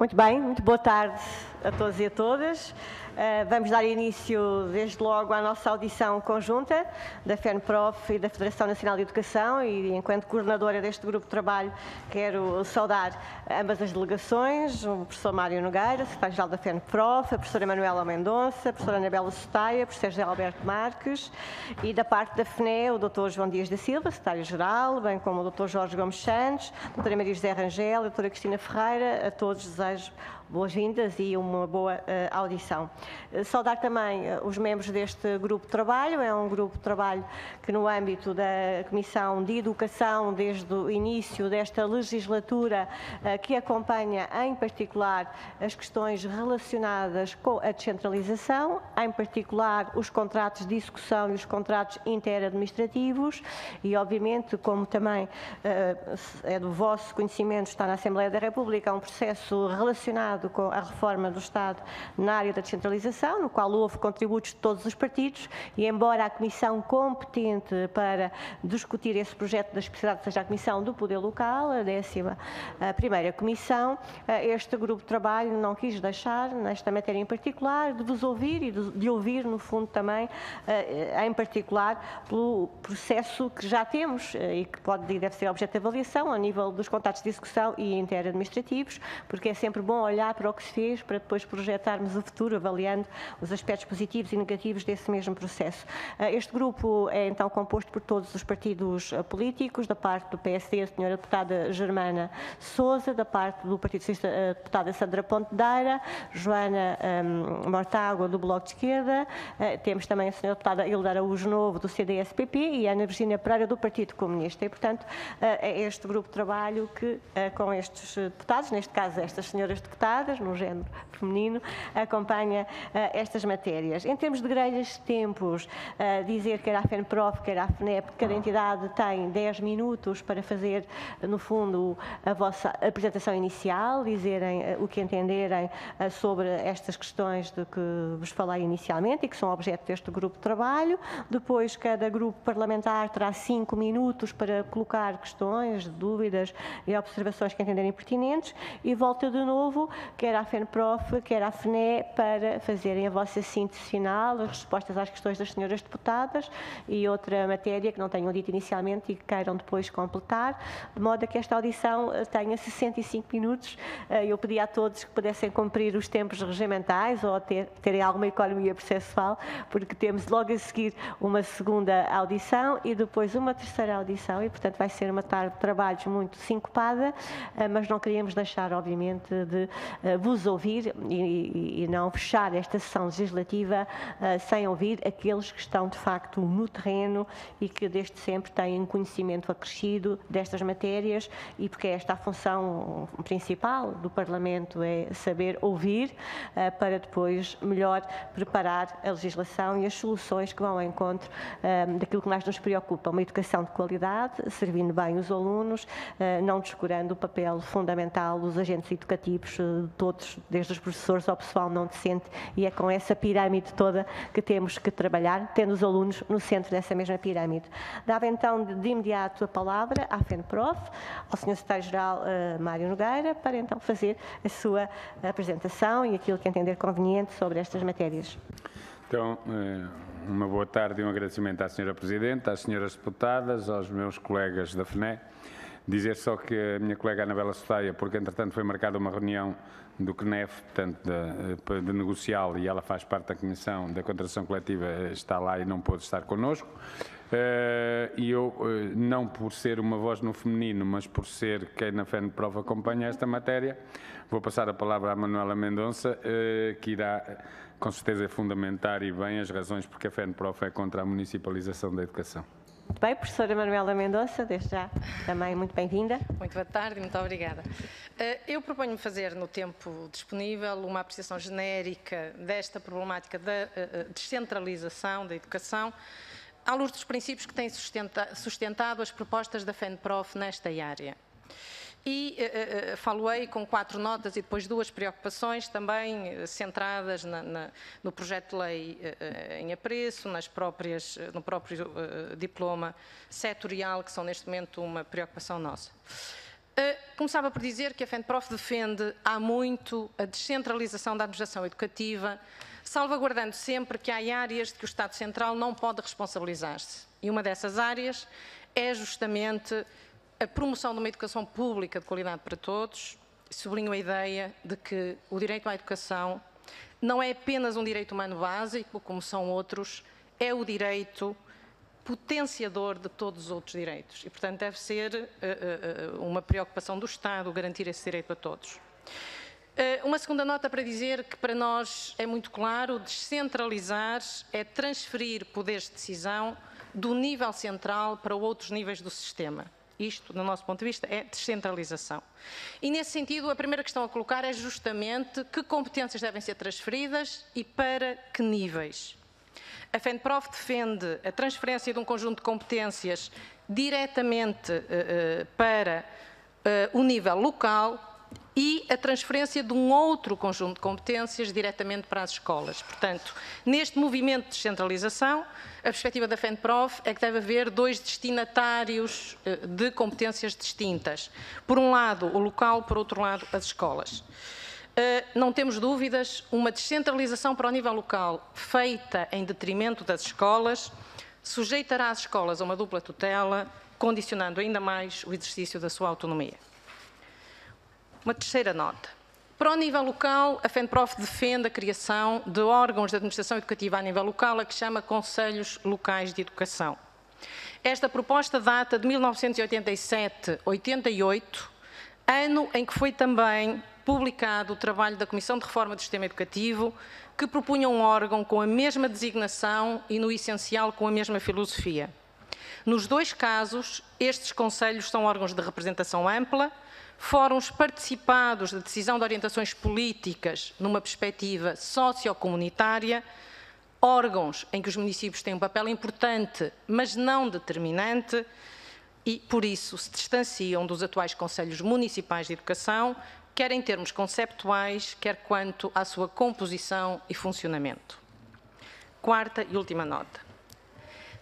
Muito bem, muito boa tarde a todos e a todas. Vamos dar início, desde logo, à nossa audição conjunta da FENPROF e da Federação Nacional de Educação e, enquanto coordenadora deste grupo de trabalho, quero saudar ambas as delegações, o professor Mário Nogueira, secretário-geral da FENPROF, a professora Manuela Mendonça, a professora Anabela Sotaia, o professor José Alberto Marques e, da parte da FNE, o Dr. João Dias da Silva, secretário-geral, bem como o Dr. Jorge Gomes Santos, a doutora Maria José Rangel, a doutora Cristina Ferreira. A todos desejo boas-vindas e uma boa audição. Saudar também os membros deste grupo de trabalho. É um grupo de trabalho que, no âmbito da Comissão de Educação, desde o início desta legislatura, que acompanha em particular as questões relacionadas com a descentralização, em particular os contratos de execução e os contratos interadministrativos e, obviamente, como também é do vosso conhecimento, está na Assembleia da República, um processo relacionado com a reforma do Estado na área da descentralização, no qual houve contributos de todos os partidos e, embora a comissão competente para discutir esse projeto da especialidade seja a Comissão do Poder Local, a 11ª Comissão, este grupo de trabalho não quis deixar, nesta matéria em particular, de vos ouvir e de ouvir, no fundo, também, em particular, pelo processo que já temos e que pode e deve ser objeto de avaliação a nível dos contratos de execução e interadministrativos, porque é sempre bom olhar para o que se fez para depois projetarmos o futuro, avaliando os aspectos positivos e negativos desse mesmo processo. Este grupo é então composto por todos os partidos políticos, da parte do PSD, a senhora deputada Germana Sousa, da parte do Partido Socialista, a deputada Sandra Pontedeira, Joana Mortágua, do Bloco de Esquerda, temos também a senhora deputada Hilda Araújo Novo, do CDS-PP, e a Ana Virgínia Pereira, do Partido Comunista. E, portanto, é este grupo de trabalho que, com estes deputados, neste caso estas senhoras deputadas, no género feminino, acompanha estas matérias. Em termos de grelhas de tempos, dizer quer a FENPROF, quer a FNEP, cada entidade tem 10 minutos para fazer, no fundo, a vossa apresentação inicial, dizerem o que entenderem sobre estas questões de que vos falei inicialmente e que são objeto deste grupo de trabalho. Depois, cada grupo parlamentar terá 5 minutos para colocar questões, dúvidas e observações que entenderem pertinentes e volta de novo, quer à FENPROF, quer à FNE, para fazerem a vossa síntese final, as respostas às questões das senhoras deputadas e outra matéria que não tenham dito inicialmente e que queiram depois completar, de modo a que esta audição tenha 65 minutos. Eu pedi a todos que pudessem cumprir os tempos regimentais ou terem alguma economia processual, porque temos logo a seguir uma segunda audição e depois uma terceira audição e, portanto, vai ser uma tarde de trabalhos muito sincopada, mas não queríamos deixar, obviamente, de vos ouvir e não fechar esta sessão legislativa sem ouvir aqueles que estão, de facto, no terreno e que desde sempre têm conhecimento acrescido destas matérias e porque esta é a função principal do Parlamento, é saber ouvir para depois melhor preparar a legislação e as soluções que vão ao encontro daquilo que mais nos preocupa, uma educação de qualidade, servindo bem os alunos, não descurando o papel fundamental dos agentes educativos, todos, desde os professores ao pessoal não docente, e é com essa pirâmide toda que temos que trabalhar, tendo os alunos no centro dessa mesma pirâmide. Dava então de imediato a palavra à FENPROF, ao Sr. Secretário-Geral Mário Nogueira, para então fazer a sua apresentação e aquilo que entender conveniente sobre estas matérias. Então, uma boa tarde e um agradecimento à Sra. Presidente, às senhoras deputadas, aos meus colegas da FNE. Dizer só que a minha colega Anabela Sotaia, porque entretanto foi marcada uma reunião do CNEF, portanto, de negociá-lo, e ela faz parte da Comissão da Contratação Coletiva, está lá e não pôde estar connosco. E eu, não por ser uma voz no feminino, mas por ser quem na FENPROF acompanha esta matéria, vou passar a palavra à Manuela Mendonça, que irá, com certeza, fundamentar e bem as razões porque a FENPROF é contra a municipalização da educação. Muito bem, professora Manuela Mendonça, desde já também muito bem-vinda. Muito boa tarde e muito obrigada. Eu proponho fazer no tempo disponível uma apreciação genérica desta problemática da descentralização da educação, à luz dos princípios que têm sustentado as propostas da FENPROF nesta área. E falo-ei com 4 notas e depois 2 preocupações também centradas no projeto de lei em apreço, no próprio diploma setorial, que são neste momento uma preocupação nossa. Começava por dizer que a FENPROF defende há muito a descentralização da administração educativa, salvaguardando sempre que há áreas de que o Estado Central não pode responsabilizar-se. E uma dessas áreas é justamente a promoção de uma educação pública de qualidade para todos. Sublinho a ideia de que o direito à educação não é apenas um direito humano básico, como são outros, é o direito potenciador de todos os outros direitos. E, portanto, deve ser uma preocupação do Estado garantir esse direito a todos. Uma segunda nota para dizer que para nós é muito claro, descentralizar é transferir poderes de decisão do nível central para outros níveis do sistema. Isto, do nosso ponto de vista, é descentralização. E, nesse sentido, a primeira questão a colocar é justamente que competências devem ser transferidas e para que níveis. A FENPROF defende a transferência de um conjunto de competências diretamente para o nível local e a transferência de um outro conjunto de competências diretamente para as escolas. Portanto, neste movimento de descentralização, a perspectiva da FENPROF é que deve haver dois destinatários de competências distintas. Por um lado, o local, por outro lado, as escolas. Não temos dúvidas, uma descentralização para o nível local feita em detrimento das escolas sujeitará as escolas a uma dupla tutela, condicionando ainda mais o exercício da sua autonomia. Uma terceira nota. Para o nível local, a FENPROF defende a criação de órgãos de administração educativa a nível local, a que chama Conselhos Locais de Educação. Esta proposta data de 1987-88, ano em que foi também publicado o trabalho da Comissão de Reforma do Sistema Educativo, que propunha um órgão com a mesma designação e, no essencial, com a mesma filosofia. Nos dois casos, estes conselhos são órgãos de representação ampla, fóruns participados de decisão de orientações políticas numa perspectiva sociocomunitária, órgãos em que os municípios têm um papel importante, mas não determinante, e, por isso, se distanciam dos atuais conselhos municipais de educação, quer em termos conceptuais, quer quanto à sua composição e funcionamento. Quarta e última nota.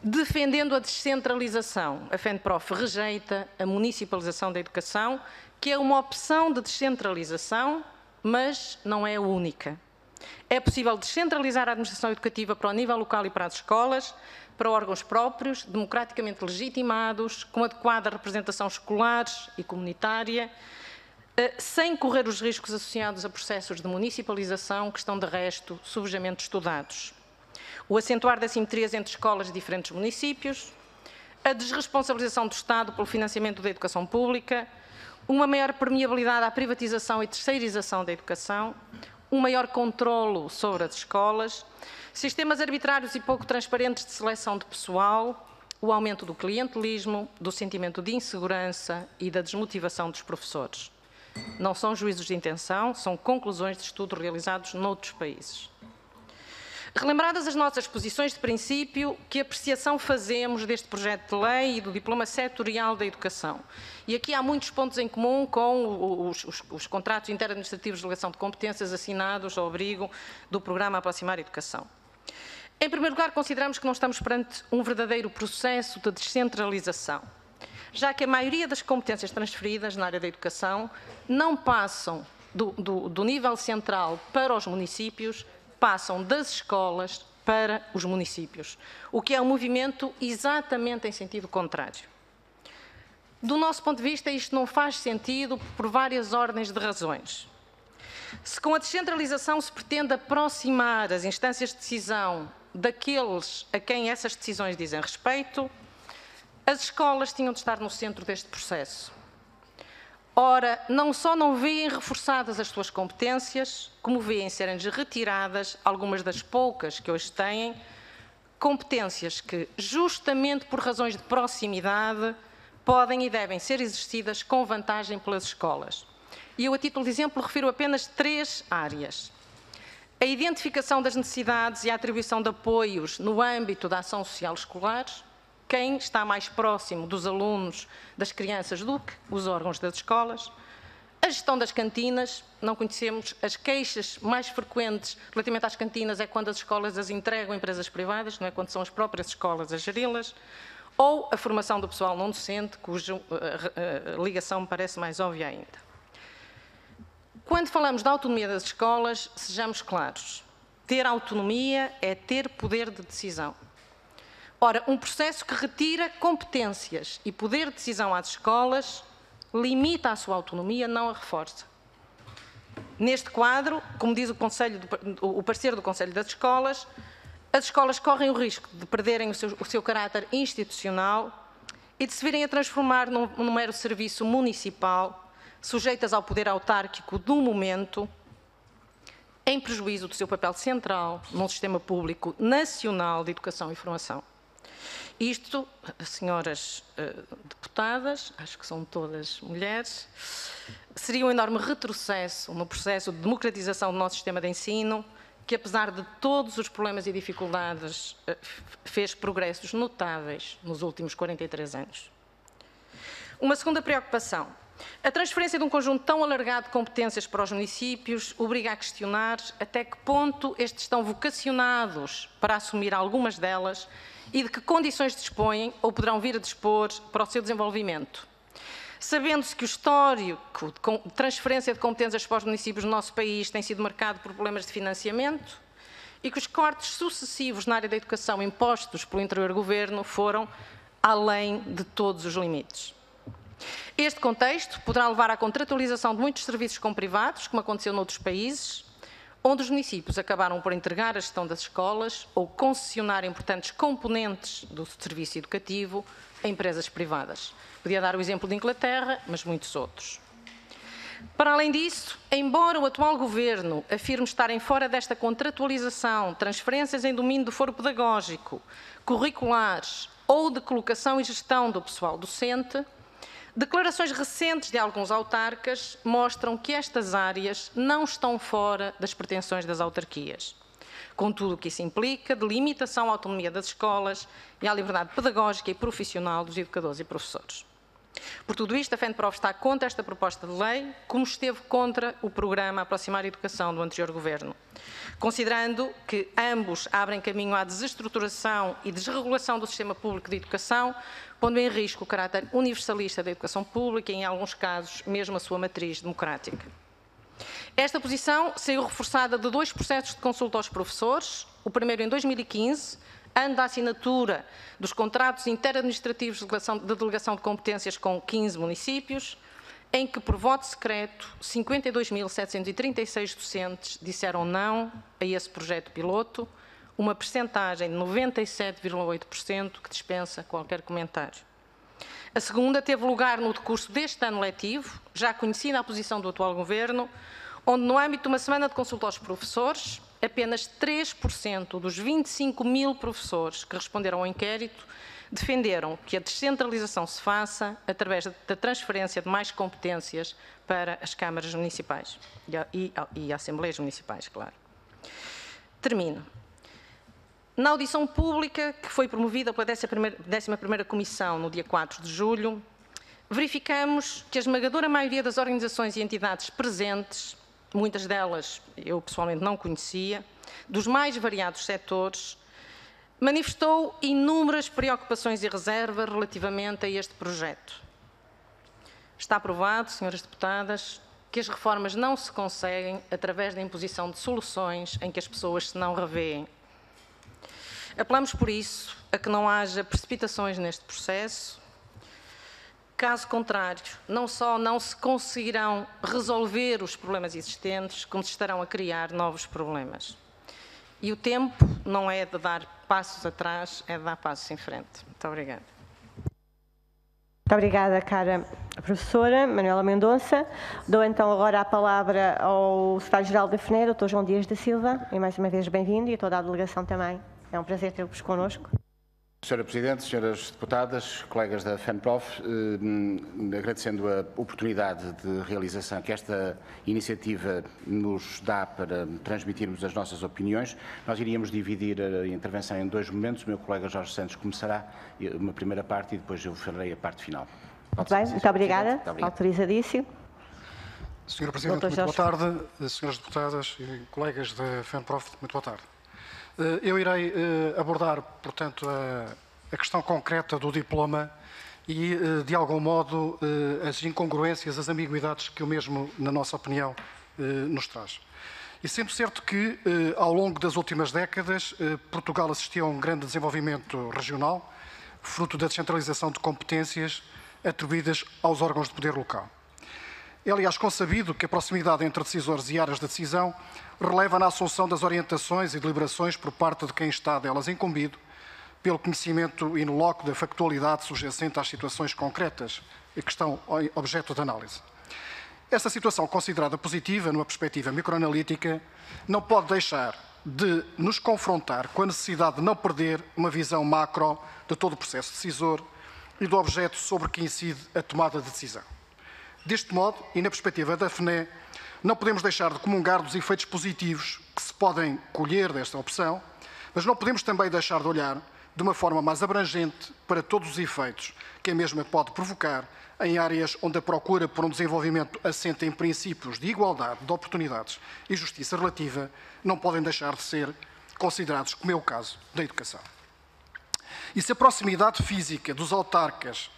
Defendendo a descentralização, a FENPROF rejeita a municipalização da educação, que é uma opção de descentralização, mas não é a única. É possível descentralizar a administração educativa para o nível local e para as escolas, para órgãos próprios, democraticamente legitimados, com adequada representação escolar e comunitária, sem correr os riscos associados a processos de municipalização que estão, de resto, subjamente estudados. O acentuar de assimetrias entre escolas de diferentes municípios, a desresponsabilização do Estado pelo financiamento da educação pública, uma maior permeabilidade à privatização e terceirização da educação, um maior controlo sobre as escolas, sistemas arbitrários e pouco transparentes de seleção de pessoal, o aumento do clientelismo, do sentimento de insegurança e da desmotivação dos professores. Não são juízos de intenção, são conclusões de estudos realizados noutros países. Relembradas as nossas posições de princípio, que apreciação fazemos deste projeto de lei e do diploma setorial da educação? E aqui há muitos pontos em comum com os contratos interadministrativos de delegação de competências assinados ao abrigo do programa Aproximar a Educação. Em primeiro lugar, consideramos que não estamos perante um verdadeiro processo de descentralização, já que a maioria das competências transferidas na área da educação não passam do nível central para os municípios, passam das escolas para os municípios, o que é um movimento exatamente em sentido contrário. Do nosso ponto de vista, isto não faz sentido por várias ordens de razões. Se com a descentralização se pretende aproximar as instâncias de decisão daqueles a quem essas decisões dizem respeito, as escolas tinham de estar no centro deste processo. Ora, não só não veem reforçadas as suas competências, como veem serem-lhes retiradas algumas das poucas que hoje têm, competências que, justamente por razões de proximidade, podem e devem ser exercidas com vantagem pelas escolas. E eu, a título de exemplo, refiro apenas 3 áreas. A identificação das necessidades e a atribuição de apoios no âmbito da ação social escolar. Quem está mais próximo dos alunos, das crianças, do que os órgãos das escolas. A gestão das cantinas, não conhecemos as queixas mais frequentes relativamente às cantinas, é quando as escolas as entregam a empresas privadas, não é quando são as próprias escolas a geri-las. ou a formação do pessoal não docente, cuja ligação me parece mais óbvia ainda. Quando falamos da autonomia das escolas, sejamos claros, ter autonomia é ter poder de decisão. Ora, um processo que retira competências e poder de decisão às escolas limita a sua autonomia, não a reforça. Neste quadro, como diz o parecer do Conselho das Escolas, as escolas correm o risco de perderem o seu caráter institucional e de se virem a transformar num mero serviço municipal, sujeitas ao poder autárquico do momento, em prejuízo do seu papel central num sistema público nacional de educação e formação. Isto, senhoras deputadas, acho que são todas mulheres, seria um enorme retrocesso no processo de democratização do nosso sistema de ensino, que apesar de todos os problemas e dificuldades, fez progressos notáveis nos últimos 43 anos. Uma segunda preocupação. A transferência de um conjunto tão alargado de competências para os municípios obriga a questionar até que ponto estes estão vocacionados para assumir algumas delas e de que condições dispõem ou poderão vir a dispor para o seu desenvolvimento. Sabendo-se que o histórico de transferência de competências para os municípios do nosso país tem sido marcado por problemas de financiamento e que os cortes sucessivos na área da educação impostos pelo anterior governo foram além de todos os limites. Este contexto poderá levar à contratualização de muitos serviços com privados, como aconteceu noutros países, onde os municípios acabaram por entregar a gestão das escolas ou concessionar importantes componentes do serviço educativo a empresas privadas. Podia dar o exemplo de Inglaterra, mas muitos outros. Para além disso, embora o atual governo afirme estarem fora desta contratualização, transferências em domínio do foro pedagógico, curriculares ou de colocação e gestão do pessoal docente, declarações recentes de alguns autarcas mostram que estas áreas não estão fora das pretensões das autarquias, com tudo o que isso implica de limitação à autonomia das escolas e à liberdade pedagógica e profissional dos educadores e professores. Por tudo isto, a FENPROF está contra esta proposta de lei, como esteve contra o programa Aproximar a Educação do anterior governo, considerando que ambos abrem caminho à desestruturação e desregulação do sistema público de educação, pondo em risco o caráter universalista da educação pública e, em alguns casos, mesmo a sua matriz democrática. Esta posição saiu reforçada de 2 processos de consulta aos professores, o primeiro em 2015, ano da assinatura dos contratos interadministrativos de delegação de competências com 15 municípios, em que, por voto secreto, 52.736 docentes disseram não a esse projeto piloto, uma percentagem de 97,8% que dispensa qualquer comentário. A segunda teve lugar no decurso deste ano letivo, já conhecida a posição do atual governo, onde, no âmbito de uma semana de consulta aos professores, apenas 3% dos 25.000 professores que responderam ao inquérito defenderam que a descentralização se faça através da transferência de mais competências para as câmaras municipais e assembleias municipais, claro. Termino. Na audição pública, que foi promovida pela 11ª Comissão no dia 4 de julho, verificamos que a esmagadora maioria das organizações e entidades presentes, muitas delas eu pessoalmente não conhecia, dos mais variados setores, manifestou inúmeras preocupações e reservas relativamente a este projeto. Está provado, senhoras deputadas, que as reformas não se conseguem através da imposição de soluções em que as pessoas se não revêem. Apelamos, por isso, a que não haja precipitações neste processo. Caso contrário, não só não se conseguirão resolver os problemas existentes, como se estarão a criar novos problemas. E o tempo não é de dar passos atrás, é de dar passos em frente. Muito obrigada. Muito obrigada, cara professora Manuela Mendonça. Dou então agora a palavra ao secretário-geral da FNE, Dr. João Dias da Silva, e mais uma vez bem-vindo, e a toda a delegação também. É um prazer ter-vos connosco. Senhora Presidente, senhoras deputadas, colegas da FENPROF, agradecendo a oportunidade de realização que esta iniciativa nos dá para transmitirmos as nossas opiniões, nós iríamos dividir a intervenção em 2 momentos. O meu colega Jorge Santos começará uma primeira parte e depois eu farei a parte final. Muito bem, muito obrigada. Muito obrigado. Autorizadíssimo. Senhora Presidente, muito boa tarde. Senhoras deputadas e colegas da FENPROF, muito boa tarde. Eu irei abordar, portanto, a questão concreta do diploma e, de algum modo, as incongruências, as ambiguidades que o mesmo, na nossa opinião, nos traz. E sendo certo que, ao longo das últimas décadas, Portugal assistiu a um grande desenvolvimento regional, fruto da descentralização de competências atribuídas aos órgãos de poder local. É, aliás, consabido que a proximidade entre decisores e áreas de decisão releva na assunção das orientações e deliberações por parte de quem está delas incumbido, pelo conhecimento in loco da factualidade subjacente às situações concretas que estão objeto de análise. Esta situação, considerada positiva numa perspectiva microanalítica, não pode deixar de nos confrontar com a necessidade de não perder uma visão macro de todo o processo decisor e do objeto sobre que incide a tomada de decisão. Deste modo, e na perspectiva da FNE, não podemos deixar de comungar dos efeitos positivos que se podem colher desta opção, mas não podemos também deixar de olhar de uma forma mais abrangente para todos os efeitos que a mesma pode provocar em áreas onde a procura por um desenvolvimento assente em princípios de igualdade de oportunidades e justiça relativa não podem deixar de ser considerados, como é o caso da educação. E se a proximidade física dos autarcas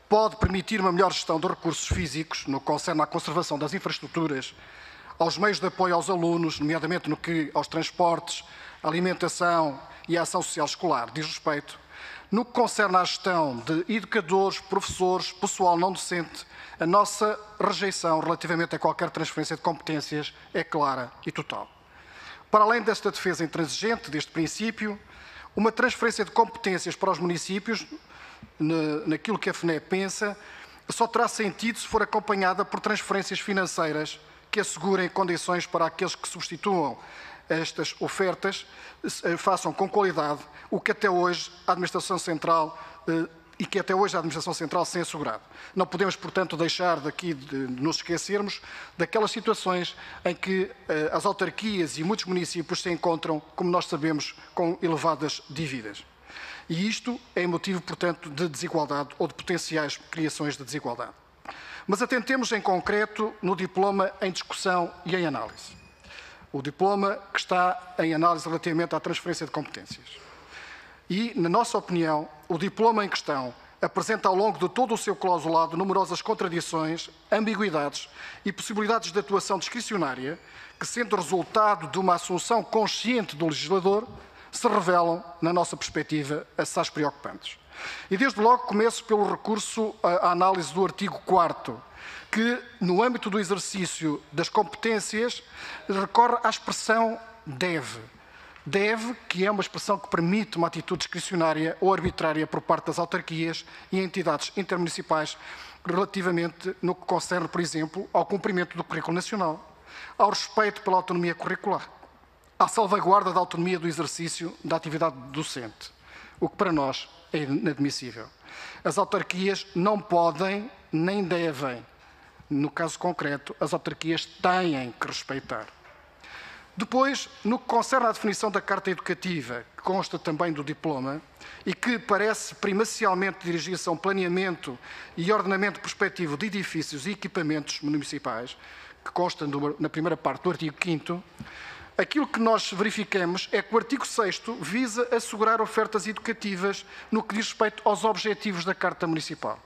pode permitir uma melhor gestão de recursos físicos, no que concerne à conservação das infraestruturas, aos meios de apoio aos alunos, nomeadamente no que aos transportes, à alimentação e à ação social escolar diz respeito, no que concerne à gestão de educadores, professores, pessoal não docente, a nossa rejeição relativamente a qualquer transferência de competências é clara e total. Para além desta defesa intransigente deste princípio, uma transferência de competências para os municípios, naquilo que a FNE pensa, só terá sentido se for acompanhada por transferências financeiras que assegurem condições para aqueles que substituam estas ofertas, façam com qualidade o que até hoje a Administração Central tem assegurado. Não podemos, portanto, deixar daqui de nos esquecermos daquelas situações em que as autarquias e muitos municípios se encontram, como nós sabemos, com elevadas dívidas. E isto é motivo, portanto, de desigualdade ou de potenciais criações de desigualdade. Mas atentemos em concreto no diploma em discussão e em análise. O diploma que está em análise relativamente à transferência de competências. E, na nossa opinião, o diploma em questão apresenta ao longo de todo o seu clausulado numerosas contradições, ambiguidades e possibilidades de atuação discricionária que, sendo resultado de uma assunção consciente do legislador, se revelam, na nossa perspectiva, assaz preocupantes. E, desde logo, começo pelo recurso à análise do artigo 4º, que, no âmbito do exercício das competências, recorre à expressão deve. Deve, que é uma expressão que permite uma atitude discricionária ou arbitrária por parte das autarquias e entidades intermunicipais relativamente no que concerne, por exemplo, ao cumprimento do currículo nacional, ao respeito pela autonomia curricular, à salvaguarda da autonomia do exercício da atividade docente, o que para nós é inadmissível. As autarquias não podem nem devem. No caso concreto, as autarquias têm que respeitar. Depois, no que concerne à definição da Carta Educativa, que consta também do diploma, e que parece primacialmente dirigir-se a um planeamento e ordenamento prospectivo de edifícios e equipamentos municipais, que consta na primeira parte do artigo 5º, aquilo que nós verificamos é que o artigo 6º visa assegurar ofertas educativas no que diz respeito aos objetivos da Carta Municipal.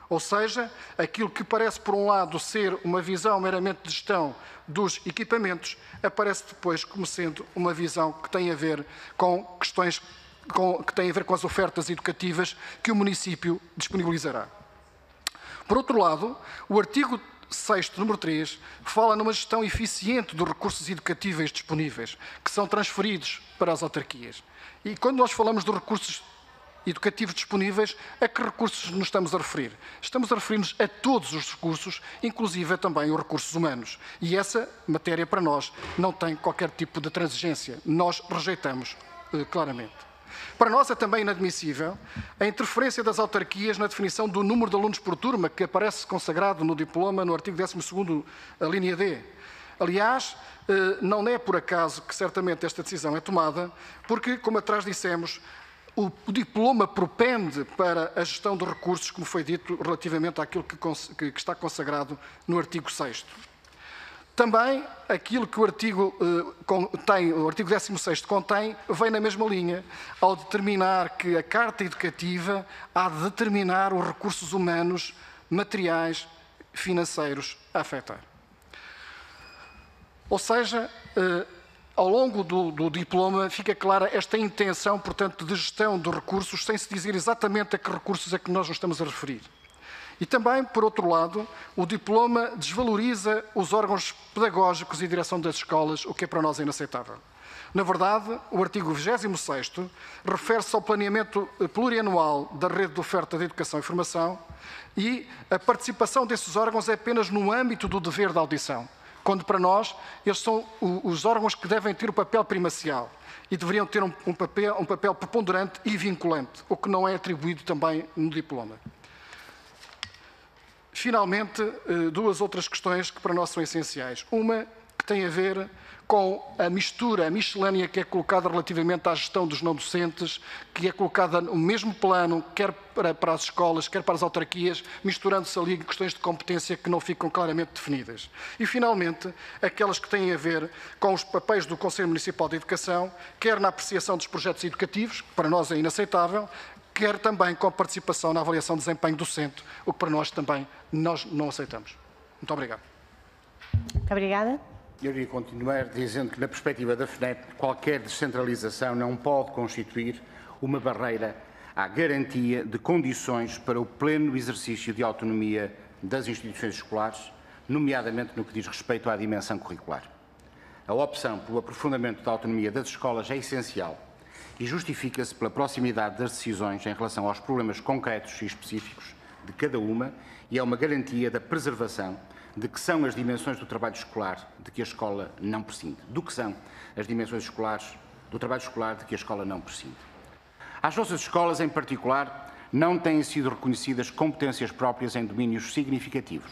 Ou seja, aquilo que parece, por um lado, ser uma visão meramente de gestão dos equipamentos, aparece depois como sendo uma visão que tem a ver com questões que têm a ver com as ofertas educativas que o município disponibilizará. Por outro lado, o artigo 6º, número 3, fala numa gestão eficiente dos recursos educativos disponíveis, que são transferidos para as autarquias. E quando nós falamos dos recursos educativos disponíveis, a que recursos nos estamos a referir? Estamos a referir-nos a todos os recursos, inclusive também os recursos humanos. E essa matéria, para nós, não tem qualquer tipo de transigência. Nós rejeitamos claramente. Para nós é também inadmissível a interferência das autarquias na definição do número de alunos por turma, que aparece consagrado no diploma, no artigo 12º, a linha D. Aliás, não é por acaso que certamente esta decisão é tomada, porque, como atrás dissemos, o diploma propende para a gestão de recursos, como foi dito, relativamente àquilo que está consagrado no artigo 6º. Também aquilo que o artigo 16º contém, vem na mesma linha, ao determinar que a Carta Educativa há de determinar os recursos humanos, materiais, financeiros a afetar. Ou seja, ao longo do diploma fica clara esta intenção, portanto, de gestão dos recursos, sem se dizer exatamente a que recursos é que nós nos estamos a referir. E também, por outro lado, o diploma desvaloriza os órgãos pedagógicos e direção das escolas, o que é para nós inaceitável. Na verdade, o artigo 26º refere-se ao planeamento plurianual da rede de oferta de educação e formação e a participação desses órgãos é apenas no âmbito do dever de audição, quando para nós eles são os órgãos que devem ter o papel primacial e deveriam ter um papel preponderante e vinculante, o que não é atribuído também no diploma. Finalmente, duas outras questões que para nós são essenciais. Uma que tem a ver com a mistura, a miscelânea que é colocada relativamente à gestão dos não docentes, que é colocada no mesmo plano, quer para as escolas, quer para as autarquias, misturando-se ali questões de competência que não ficam claramente definidas. E, finalmente, aquelas que têm a ver com os papéis do Conselho Municipal de Educação, quer na apreciação dos projetos educativos, que para nós é inaceitável, quer também com a participação na avaliação de desempenho docente, o que para nós também nós não aceitamos. Muito obrigado. Muito obrigada. Eu iria continuar dizendo que, na perspectiva da FNEP, qualquer descentralização não pode constituir uma barreira à garantia de condições para o pleno exercício de autonomia das instituições escolares, nomeadamente no que diz respeito à dimensão curricular. A opção pelo aprofundamento da autonomia das escolas é essencial e justifica-se pela proximidade das decisões em relação aos problemas concretos e específicos de cada uma e é uma garantia da preservação de que são as dimensões do trabalho escolar de que a escola não prescinde. Do que são as dimensões escolares do trabalho escolar de que a escola não prescinde. Às nossas escolas, em particular, não têm sido reconhecidas competências próprias em domínios significativos,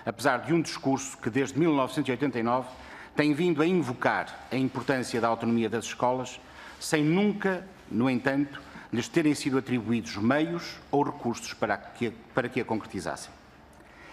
apesar de um discurso que, desde 1989, tem vindo a invocar a importância da autonomia das escolas, sem nunca, no entanto, lhes terem sido atribuídos meios ou recursos para que a concretizassem.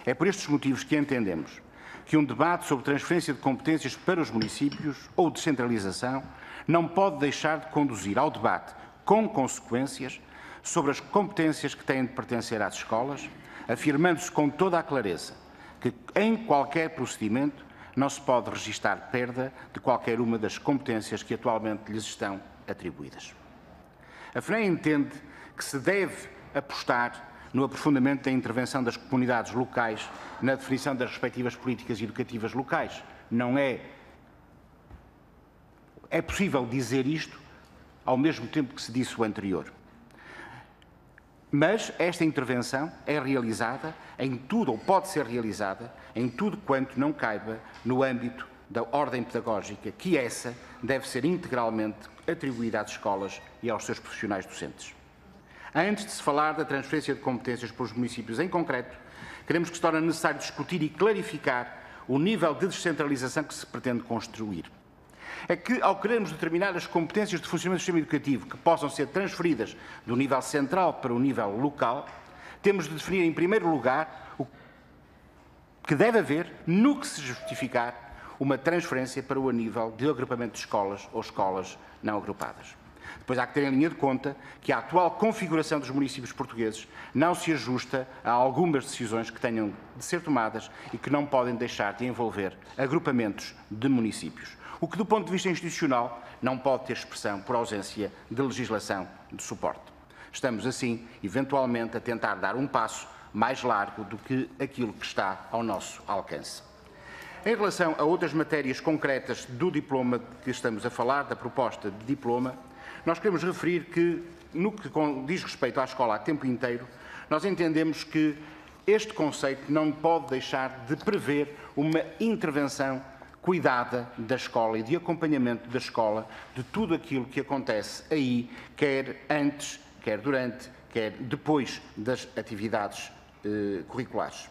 É por estes motivos que entendemos que um debate sobre transferência de competências para os municípios ou descentralização não pode deixar de conduzir ao debate com consequências sobre as competências que têm de pertencer às escolas, afirmando-se com toda a clareza que em qualquer procedimento não se pode registar perda de qualquer uma das competências que atualmente lhes estão atribuídas. A FNE entende que se deve apostar no aprofundamento da intervenção das comunidades locais na definição das respectivas políticas educativas locais. Não é possível dizer isto ao mesmo tempo que se disse o anterior. Mas esta intervenção é realizada em tudo, ou pode ser realizada, em tudo quanto não caiba no âmbito da ordem pedagógica, que essa deve ser integralmente atribuída às escolas e aos seus profissionais docentes. Antes de se falar da transferência de competências para os municípios em concreto, queremos que se torne necessário discutir e clarificar o nível de descentralização que se pretende construir. É que, ao querermos determinar as competências de funcionamento do sistema educativo que possam ser transferidas do nível central para o nível local, temos de definir, em primeiro lugar, o que deve haver no que se justificar uma transferência para o nível de agrupamento de escolas ou escolas não agrupadas. Depois há que ter em linha de conta que a atual configuração dos municípios portugueses não se ajusta a algumas decisões que tenham de ser tomadas e que não podem deixar de envolver agrupamentos de municípios. O que, do ponto de vista institucional, não pode ter expressão por ausência de legislação de suporte. Estamos, assim, eventualmente, a tentar dar um passo mais largo do que aquilo que está ao nosso alcance. Em relação a outras matérias concretas do diploma que estamos a falar, da proposta de diploma, nós queremos referir que, no que diz respeito à escola a tempo inteiro, nós entendemos que este conceito não pode deixar de prever uma intervenção cuidada da escola e de acompanhamento da escola de tudo aquilo que acontece aí, quer antes, quer durante, quer depois das atividades curriculares.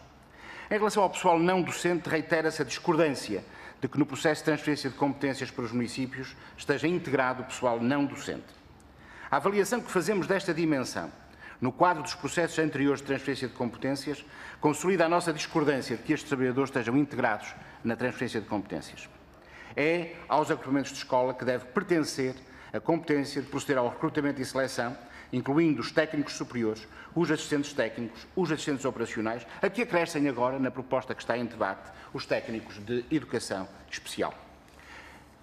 Em relação ao pessoal não docente, reitera-se a discordância de que no processo de transferência de competências para os municípios esteja integrado o pessoal não docente. A avaliação que fazemos desta dimensão no quadro dos processos anteriores de transferência de competências, consolida a nossa discordância de que estes trabalhadores estejam integrados na transferência de competências. É aos agrupamentos de escola que deve pertencer a competência de proceder ao recrutamento e seleção, incluindo os técnicos superiores, os assistentes técnicos, os assistentes operacionais, a que acrescem agora, na proposta que está em debate, os técnicos de educação especial.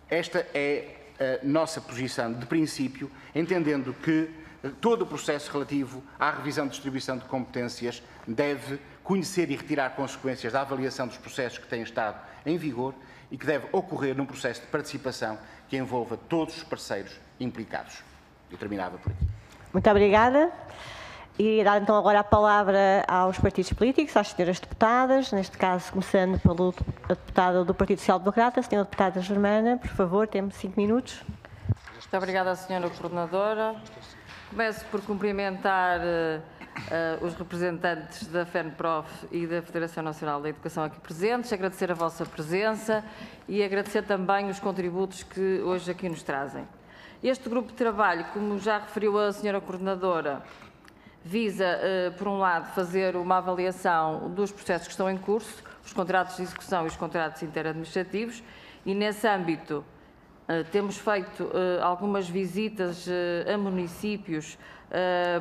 Esta é a nossa posição de princípio, entendendo que todo o processo relativo à revisão de distribuição de competências deve conhecer e retirar consequências da avaliação dos processos que têm estado em vigor e que deve ocorrer num processo de participação que envolva todos os parceiros implicados. Eu terminava por aqui. Muito obrigada. E dar então agora a palavra aos partidos políticos, às senhoras deputadas, neste caso começando pela deputada do Partido Social Democrata, a senhora deputada Germana, por favor, temos 5 minutos. Muito obrigada, senhora coordenadora. Começo por cumprimentar os representantes da FENPROF e da Federação Nacional da Educação aqui presentes, agradecer a vossa presença e agradecer também os contributos que hoje aqui nos trazem. Este grupo de trabalho, como já referiu a senhora coordenadora, visa, por um lado, fazer uma avaliação dos processos que estão em curso, os contratos de execução e os contratos interadministrativos, e nesse âmbito temos feito algumas visitas a municípios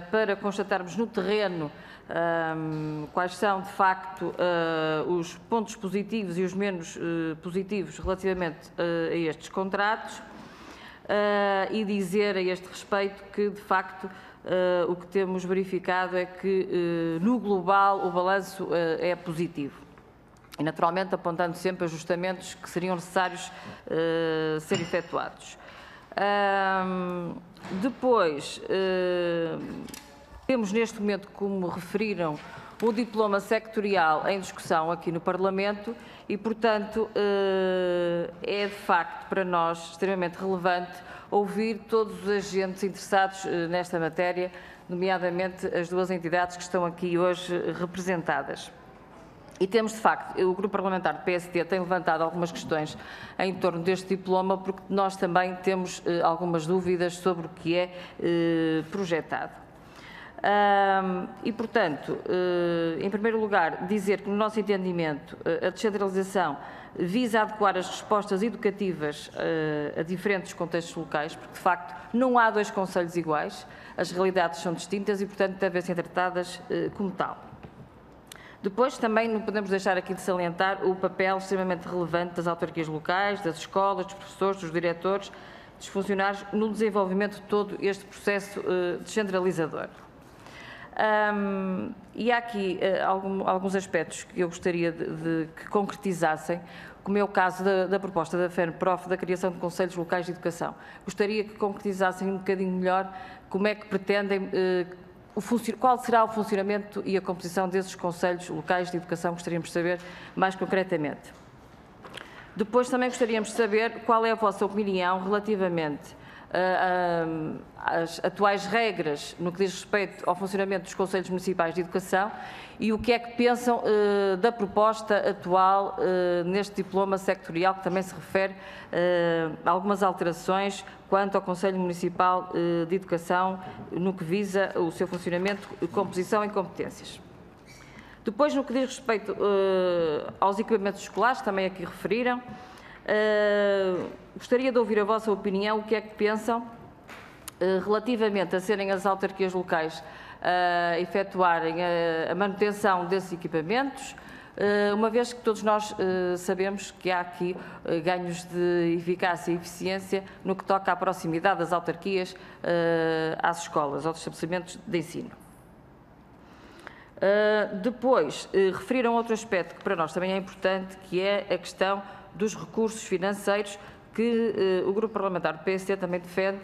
para constatarmos no terreno quais são, de facto, os pontos positivos e os menos positivos relativamente a estes contratos e dizer a este respeito que, de facto, o que temos verificado é que, no global, o balanço é positivo. E, naturalmente, apontando sempre ajustamentos que seriam necessários ser efetuados. Depois, temos neste momento, como referiram, o diploma sectorial em discussão aqui no Parlamento e, portanto, é de facto para nós extremamente relevante ouvir todos os agentes interessados nesta matéria, nomeadamente as duas entidades que estão aqui hoje representadas. E temos, de facto, o Grupo Parlamentar do PSD tem levantado algumas questões em torno deste diploma, porque nós também temos algumas dúvidas sobre o que é projetado. E, portanto, em primeiro lugar, dizer que, no nosso entendimento, a descentralização visa adequar as respostas educativas a diferentes contextos locais, porque, de facto, não há dois concelhos iguais, as realidades são distintas e, portanto, devem ser tratadas como tal. Depois, também não podemos deixar aqui de salientar o papel extremamente relevante das autarquias locais, das escolas, dos professores, dos diretores, dos funcionários, no desenvolvimento de todo este processo descentralizador. E há aqui alguns aspectos que eu gostaria que concretizassem, como é o caso da proposta da FENPROF da criação de conselhos locais de educação. Gostaria que concretizassem um bocadinho melhor como é que pretendem, qual será o funcionamento e a composição desses conselhos locais de educação, gostaríamos de saber mais concretamente. Depois também gostaríamos de saber qual é a vossa opinião relativamente as atuais regras no que diz respeito ao funcionamento dos Conselhos Municipais de Educação e o que é que pensam da proposta atual neste diploma sectorial, que também se refere a algumas alterações quanto ao Conselho Municipal de Educação no que visa o seu funcionamento, composição e competências. Depois, no que diz respeito aos equipamentos escolares, também aqui referiram, gostaria de ouvir a vossa opinião, o que é que pensam relativamente a serem as autarquias locais a efetuarem a manutenção desses equipamentos, uma vez que todos nós sabemos que há aqui ganhos de eficácia e eficiência no que toca à proximidade das autarquias às escolas, aos estabelecimentos de ensino. Depois, referiram outro aspecto que para nós também é importante, que é a questão dos recursos financeiros que o Grupo Parlamentar do PSD também defende,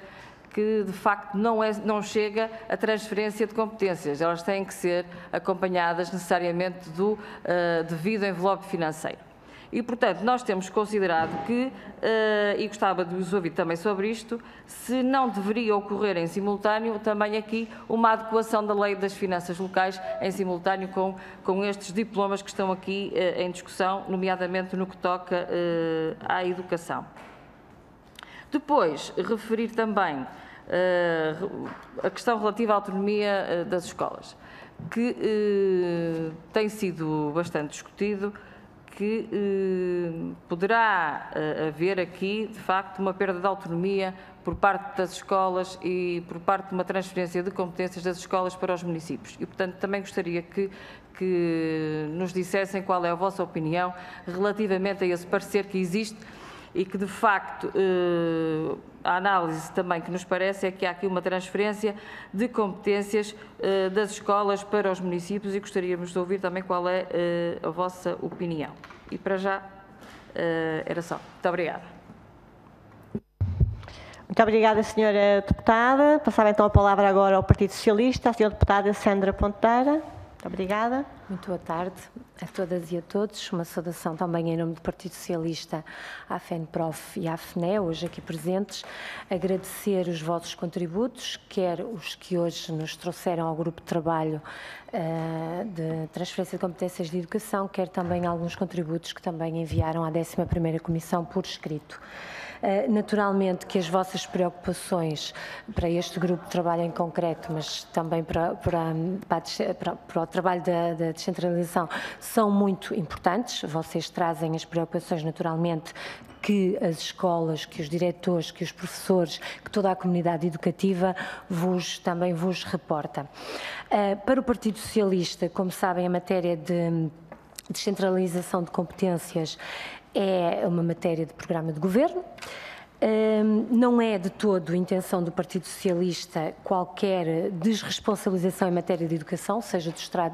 que de facto não chega a transferência de competências, elas têm que ser acompanhadas necessariamente do devido envelope financeiro. E, portanto, nós temos considerado que, e gostava de vos ouvir também sobre isto, se não deveria ocorrer em simultâneo também aqui uma adequação da Lei das Finanças Locais em simultâneo com estes diplomas que estão aqui em discussão, nomeadamente no que toca à educação. Depois, referir também a questão relativa à autonomia das escolas, que tem sido bastante discutido, que poderá haver aqui, de facto, uma perda de autonomia por parte das escolas e por parte de uma transferência de competências das escolas para os municípios. E, portanto, também gostaria que nos dissessem qual é a vossa opinião relativamente a esse parecer que existe e que, de facto, a análise também que nos parece é que há aqui uma transferência de competências das escolas para os municípios e gostaríamos de ouvir também qual é a vossa opinião. E para já era só. Muito obrigada. Muito obrigada, Sra. Deputada. Passava então a palavra agora ao Partido Socialista, a Sra. Deputada Sandra Ponteira. Muito obrigada. Muito boa tarde a todas e a todos. Uma saudação também em nome do Partido Socialista à FENPROF e à FNE, hoje aqui presentes. Agradecer os vossos contributos, quer os que hoje nos trouxeram ao grupo de trabalho de transferência de competências de educação, quer também alguns contributos que também enviaram à 11ª Comissão por escrito. Naturalmente que as vossas preocupações para este grupo de trabalho em concreto, mas também para o trabalho da descentralização, são muito importantes. Vocês trazem as preocupações, naturalmente, que as escolas, que os diretores, que os professores, que toda a comunidade educativa também vos reporta. Para o Partido Socialista, como sabem, a matéria de descentralização de competências é uma matéria de programa de governo. Não é de todo a intenção do Partido Socialista qualquer desresponsabilização em matéria de educação, seja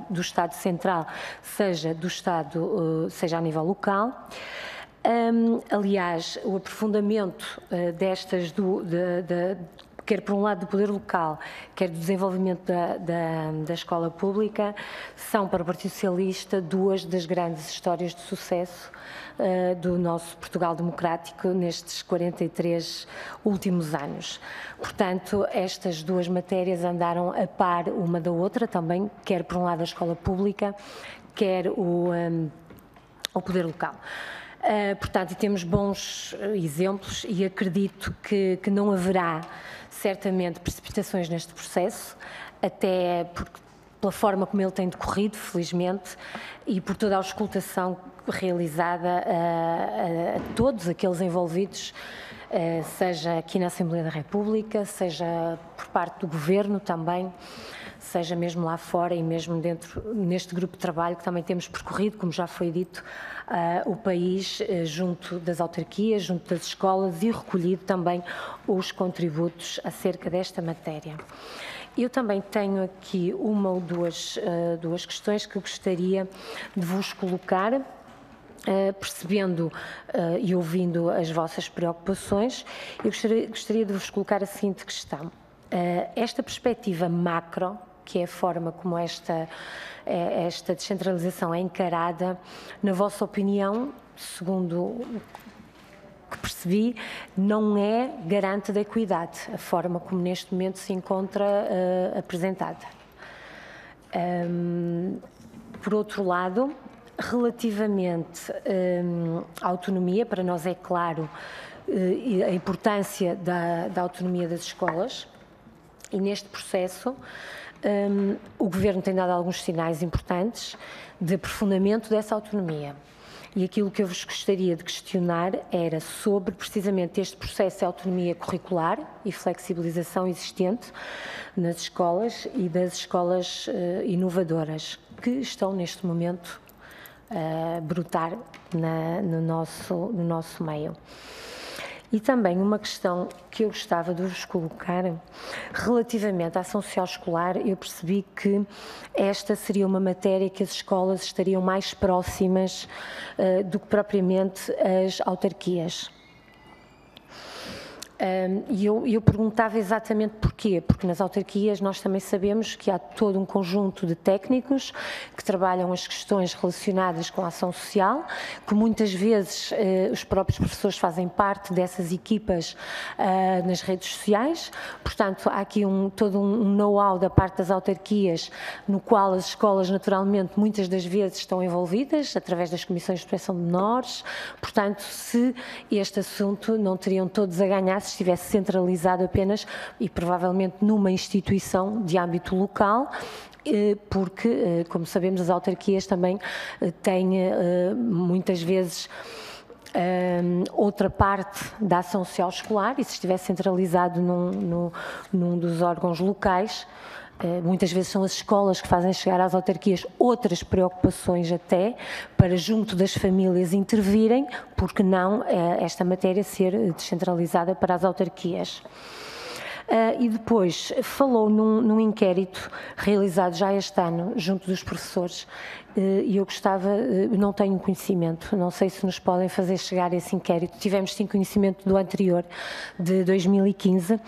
do Estado Central, seja do Estado, seja a nível local. Aliás, o aprofundamento destas quer por um lado do poder local, quer do desenvolvimento da escola pública, são para o Partido Socialista duas das grandes histórias de sucesso do nosso Portugal democrático nestes 43 últimos anos. Portanto, estas duas matérias andaram a par uma da outra também, quer por um lado a escola pública, quer o poder local. Portanto, temos bons exemplos e acredito que não haverá certamente precipitações neste processo, até pela forma como ele tem decorrido, felizmente, e por toda a auscultação realizada a todos aqueles envolvidos, seja aqui na Assembleia da República, seja por parte do Governo também, seja mesmo lá fora e mesmo neste grupo de trabalho que também temos percorrido, como já foi dito, o país junto das autarquias, junto das escolas e recolhido também os contributos acerca desta matéria. Eu também tenho aqui uma ou duas questões que eu gostaria de vos colocar, percebendo e ouvindo as vossas preocupações. Eu gostaria de vos colocar a seguinte questão. Esta perspectiva macro, que é a forma como esta descentralização é encarada, na vossa opinião, segundo o que percebi, não é garante da equidade, a forma como neste momento se encontra apresentada. Por outro lado, relativamente à autonomia, para nós é claro a importância da autonomia das escolas, e neste processo o Governo tem dado alguns sinais importantes de aprofundamento dessa autonomia. E aquilo que eu vos gostaria de questionar era sobre precisamente este processo de autonomia curricular e flexibilização existente nas escolas e das escolas inovadoras que estão neste momento a brotar no nosso meio. E também uma questão que eu gostava de vos colocar, relativamente à ação social escolar, eu percebi que esta seria uma matéria que as escolas estariam mais próximas do que propriamente as autarquias. E eu perguntava exatamente porquê, porque nas autarquias nós também sabemos que há todo um conjunto de técnicos que trabalham as questões relacionadas com a ação social, que muitas vezes os próprios professores fazem parte dessas equipas nas redes sociais, portanto há aqui todo um know-how da parte das autarquias, no qual as escolas naturalmente muitas das vezes estão envolvidas, através das comissões de proteção de menores, portanto se este assunto não teriam todos a ganhar caso estivesse centralizado apenas e provavelmente numa instituição de âmbito local, porque, como sabemos, as autarquias também têm muitas vezes outra parte da ação social escolar, e se estivesse centralizado num dos órgãos locais, muitas vezes são as escolas que fazem chegar às autarquias outras preocupações até, para junto das famílias intervirem, porque não esta matéria ser descentralizada para as autarquias. E depois falou num inquérito realizado já este ano junto dos professores, e eu gostava, não tenho conhecimento, não sei se nos podem fazer chegar esse inquérito, tivemos sim conhecimento do anterior, de 2015,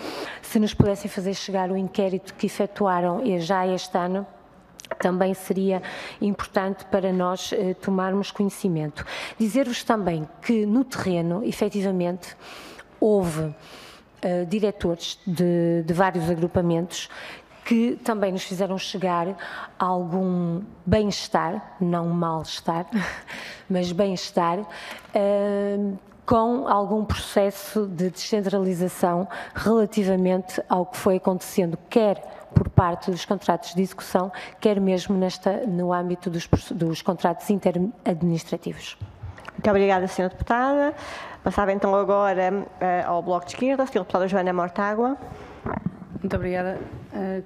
se nos pudessem fazer chegar o inquérito que efetuaram já este ano, também seria importante para nós tomarmos conhecimento. Dizer-vos também que no terreno, efetivamente, houve diretores de vários agrupamentos que também nos fizeram chegar algum bem-estar, não mal-estar, mas bem-estar, com algum processo de descentralização relativamente ao que foi acontecendo, quer por parte dos contratos de execução, quer mesmo no âmbito dos contratos interadministrativos. Muito obrigada, Sra. Deputada. Passava então agora ao Bloco de Esquerda, a Sra. Deputada Joana Mortágua. Muito obrigada.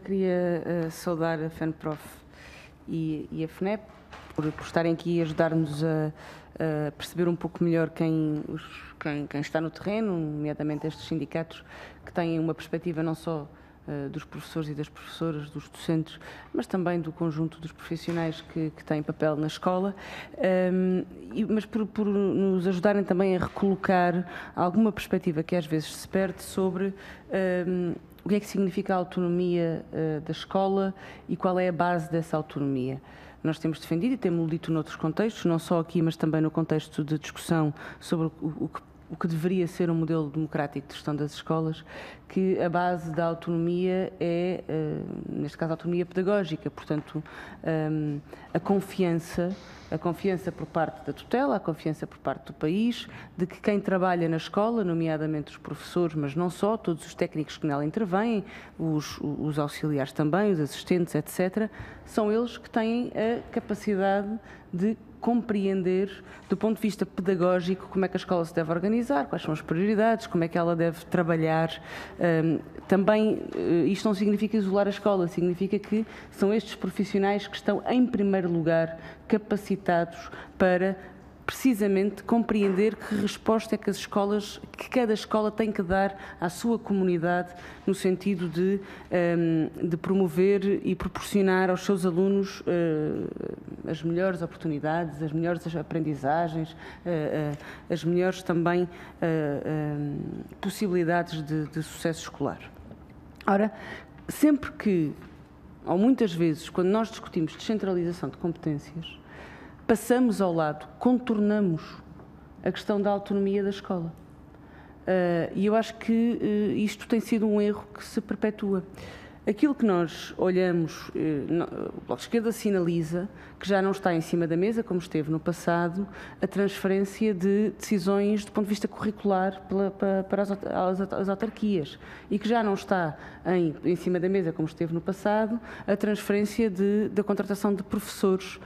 Queria saudar a FENPROF e a FNEP por estarem aqui e ajudar-nos a perceber um pouco melhor quem está no terreno, nomeadamente estes sindicatos que têm uma perspectiva não só dos professores e das professoras, dos docentes, mas também do conjunto dos profissionais que têm papel na escola, mas por nos ajudarem também a recolocar alguma perspectiva que às vezes se perde sobre o que é que significa a autonomia da escola e qual é a base dessa autonomia. Nós temos defendido e temos dito noutros contextos, não só aqui, mas também no contexto de discussão sobre o que deveria ser um modelo democrático de gestão das escolas, que a base da autonomia é, neste caso, a autonomia pedagógica, portanto, a confiança por parte da tutela, a confiança por parte do país, de que quem trabalha na escola, nomeadamente os professores, mas não só, todos os técnicos que nela intervêm, os auxiliares também, os assistentes, etc., são eles que têm a capacidade de compreender, do ponto de vista pedagógico, como é que a escola se deve organizar, quais são as prioridades, como é que ela deve trabalhar. Também, isto não significa isolar a escola, significa que são estes profissionais que estão, em primeiro lugar, capacitados para precisamente compreender que resposta é que cada escola tem que dar à sua comunidade, no sentido de promover e proporcionar aos seus alunos as melhores oportunidades, as melhores aprendizagens, as melhores também possibilidades de sucesso escolar. Ora, sempre que, ou muitas vezes, quando nós discutimos descentralização de competências, passamos ao lado, contornamos a questão da autonomia da escola. E eu acho que isto tem sido um erro que se perpetua. Aquilo que nós olhamos, o Bloco de Esquerda sinaliza que já não está em cima da mesa, como esteve no passado, a transferência de decisões do ponto de vista curricular para as autarquias, e que já não está em cima da mesa, como esteve no passado, a transferência da contratação de professores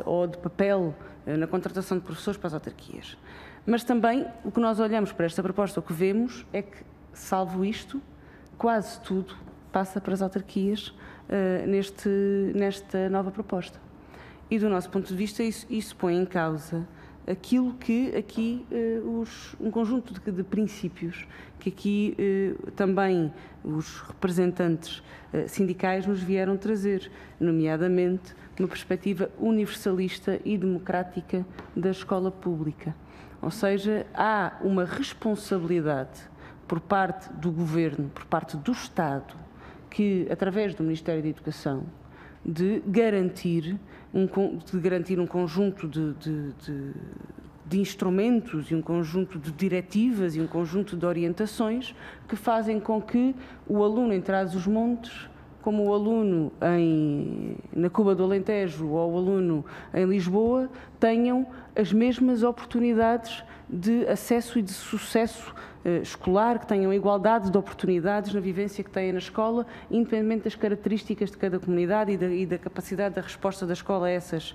ou de papel na contratação de professores para as autarquias. Mas também o que nós olhamos para esta proposta, o que vemos é que, salvo isto, quase tudo passa para as autarquias nesta nova proposta. E do nosso ponto de vista isso põe em causa aquilo que aqui, um conjunto de princípios que aqui também os representantes sindicais nos vieram trazer, nomeadamente uma perspectiva universalista e democrática da escola pública. Ou seja, há uma responsabilidade por parte do Governo, por parte do Estado, que, através do Ministério da Educação, de garantir um conjunto de instrumentos e um conjunto de diretivas e um conjunto de orientações que fazem com que o aluno em Trás-os-Montes como o aluno na Cuba do Alentejo ou o aluno em Lisboa tenham as mesmas oportunidades de acesso e de sucesso escolar, que tenham igualdade de oportunidades na vivência que têm na escola, independentemente das características de cada comunidade e da capacidade da resposta da escola a essas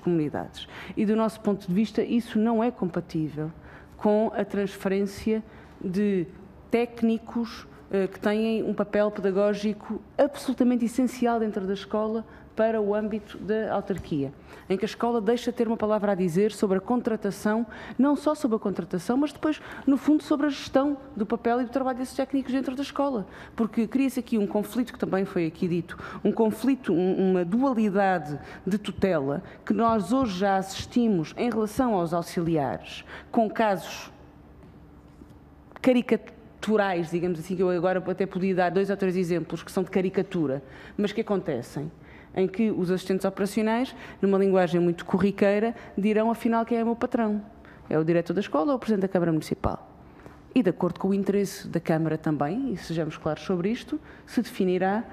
comunidades. E do nosso ponto de vista, isso não é compatível com a transferência de técnicos que têm um papel pedagógico absolutamente essencial dentro da escola para o âmbito da autarquia, em que a escola deixa de ter uma palavra a dizer sobre a contratação, não só sobre a contratação, mas depois, no fundo, sobre a gestão do papel e do trabalho desses técnicos dentro da escola. Porque cria-se aqui um conflito, que também foi aqui dito, um conflito, uma dualidade de tutela, que nós hoje já assistimos em relação aos auxiliares, com casos caricaturais, digamos assim, que eu agora até podia dar 2 ou 3 exemplos que são de caricatura, mas que acontecem, em que os assistentes operacionais, numa linguagem muito corriqueira, dirão afinal quem é o meu patrão. É o diretor da escola ou o Presidente da Câmara Municipal? E de acordo com o interesse da Câmara também, e sejamos claros sobre isto, se definirá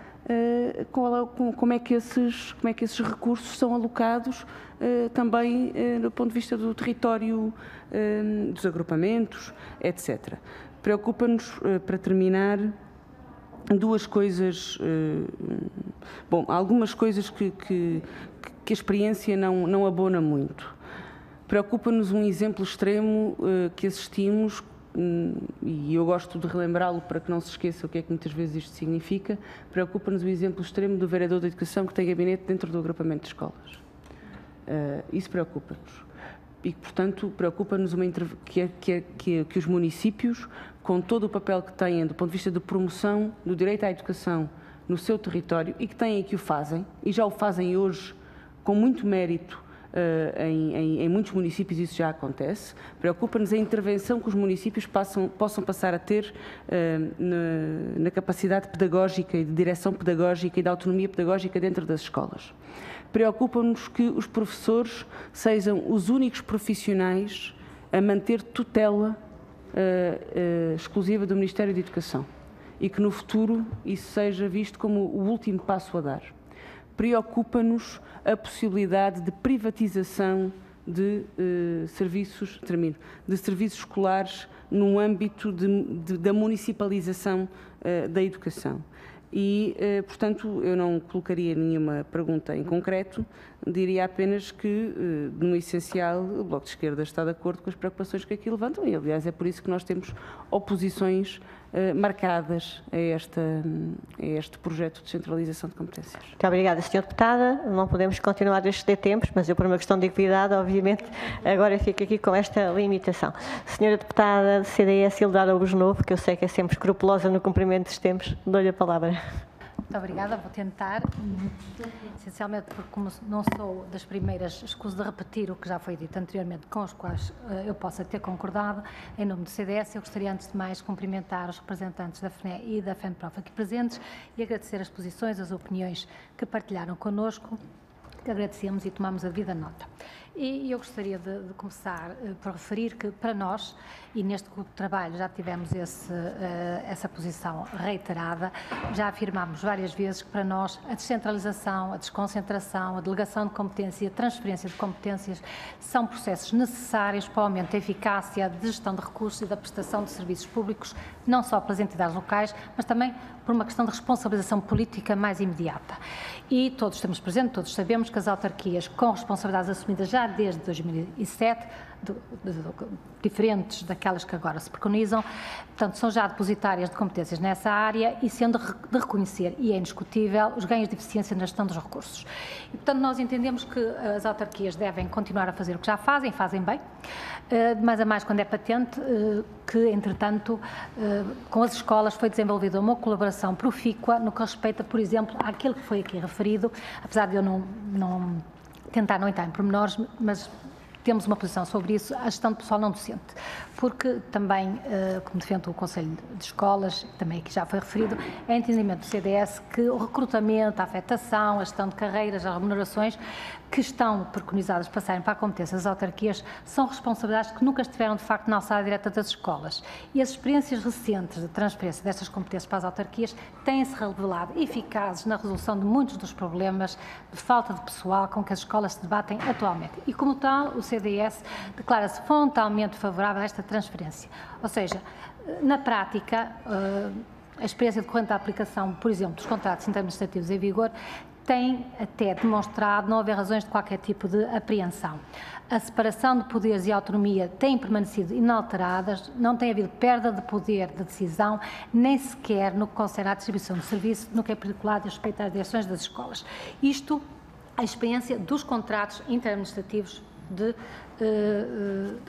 como é que esses recursos são alocados também do ponto de vista do território, dos agrupamentos, etc. Preocupa-nos, para terminar, 2 coisas, algumas coisas que a experiência não abona muito. Preocupa-nos um exemplo extremo que assistimos, e eu gosto de relembrá-lo para que não se esqueça o que é que muitas vezes isto significa. Preocupa-nos o exemplo extremo do vereador da Educação que tem gabinete dentro do agrupamento de escolas. Isso preocupa-nos. E, portanto, preocupa-nos que os municípios, com todo o papel que têm do ponto de vista de promoção do direito à educação no seu território, e que têm e que o fazem, e já o fazem hoje com muito mérito em muitos municípios, isso já acontece. Preocupa-nos a intervenção que os municípios possam passar a ter na capacidade pedagógica e de direção pedagógica e de autonomia pedagógica dentro das escolas. Preocupa-nos que os professores sejam os únicos profissionais a manter tutela exclusiva do Ministério da Educação e que no futuro isso seja visto como o último passo a dar. Preocupa-nos a possibilidade de privatização de serviços escolares no âmbito da municipalização da educação. E, portanto, eu não colocaria nenhuma pergunta em concreto, diria apenas que, no essencial, o Bloco de Esquerda está de acordo com as preocupações que aqui levantam e, aliás, é por isso que nós temos oposições marcadas a este projeto de descentralização de competências. Muito obrigada, Sra. Deputada. Não podemos continuar a exceder tempos, mas eu, por uma questão de equidade, obviamente, agora fico aqui com esta limitação. Sra. Deputada do CDS, Hildara Novo, que eu sei que é sempre escrupulosa no cumprimento dos tempos, dou-lhe a palavra. Muito obrigada, vou tentar, essencialmente porque como não sou das primeiras, escuso de repetir o que já foi dito anteriormente, com os quais eu possa ter concordado, em nome do CDS, eu gostaria antes de mais cumprimentar os representantes da FNE e da FENPROF aqui presentes e agradecer as posições, as opiniões que partilharam connosco, que agradecemos e tomamos a devida nota. E eu gostaria de começar por referir que, para nós, e neste grupo de trabalho já tivemos essa posição reiterada, já afirmámos várias vezes que, para nós, a descentralização, a desconcentração, a delegação de competência e a transferência de competências são processos necessários para o aumento da eficácia de gestão de recursos e da prestação de serviços públicos, não só pelas entidades locais, mas também por uma questão de responsabilização política mais imediata. E todos estamos presentes, todos sabemos que as autarquias, com responsabilidades assumidas já desde 2007, diferentes daquelas que agora se preconizam, portanto, são já depositárias de competências nessa área e sendo de reconhecer, e é indiscutível, os ganhos de eficiência na gestão dos recursos. E, portanto, nós entendemos que as autarquias devem continuar a fazer o que já fazem bem, mais a mais quando é patente, que, entretanto, com as escolas foi desenvolvida uma colaboração profícua no que respeita, por exemplo, àquilo que foi aqui referido, apesar de eu tentar não entrar em pormenores, mas temos uma posição sobre isso, a gestão de pessoal não docente, porque também, como defende o Conselho de Escolas, também aqui já foi referido, é entendimento do CDS que o recrutamento, a afetação, a gestão de carreiras, as remunerações que estão preconizadas para passarem para a competência das autarquias são responsabilidades que nunca estiveram, de facto, na alçada direta das escolas. E as experiências recentes de transferência destas competências para as autarquias têm-se revelado eficazes na resolução de muitos dos problemas de falta de pessoal com que as escolas se debatem atualmente. E, como tal, o CDS declara-se frontalmente favorável a esta transferência. Ou seja, na prática, a experiência decorrente da aplicação, por exemplo, dos contratos interadministrativos em vigor, tem até demonstrado não haver razões de qualquer tipo de apreensão. A separação de poderes e a autonomia têm permanecido inalteradas, não tem havido perda de poder de decisão, nem sequer no que concerne à distribuição de serviço, no que é particular diz respeito às direções das escolas. Isto, a experiência dos contratos interadministrativos de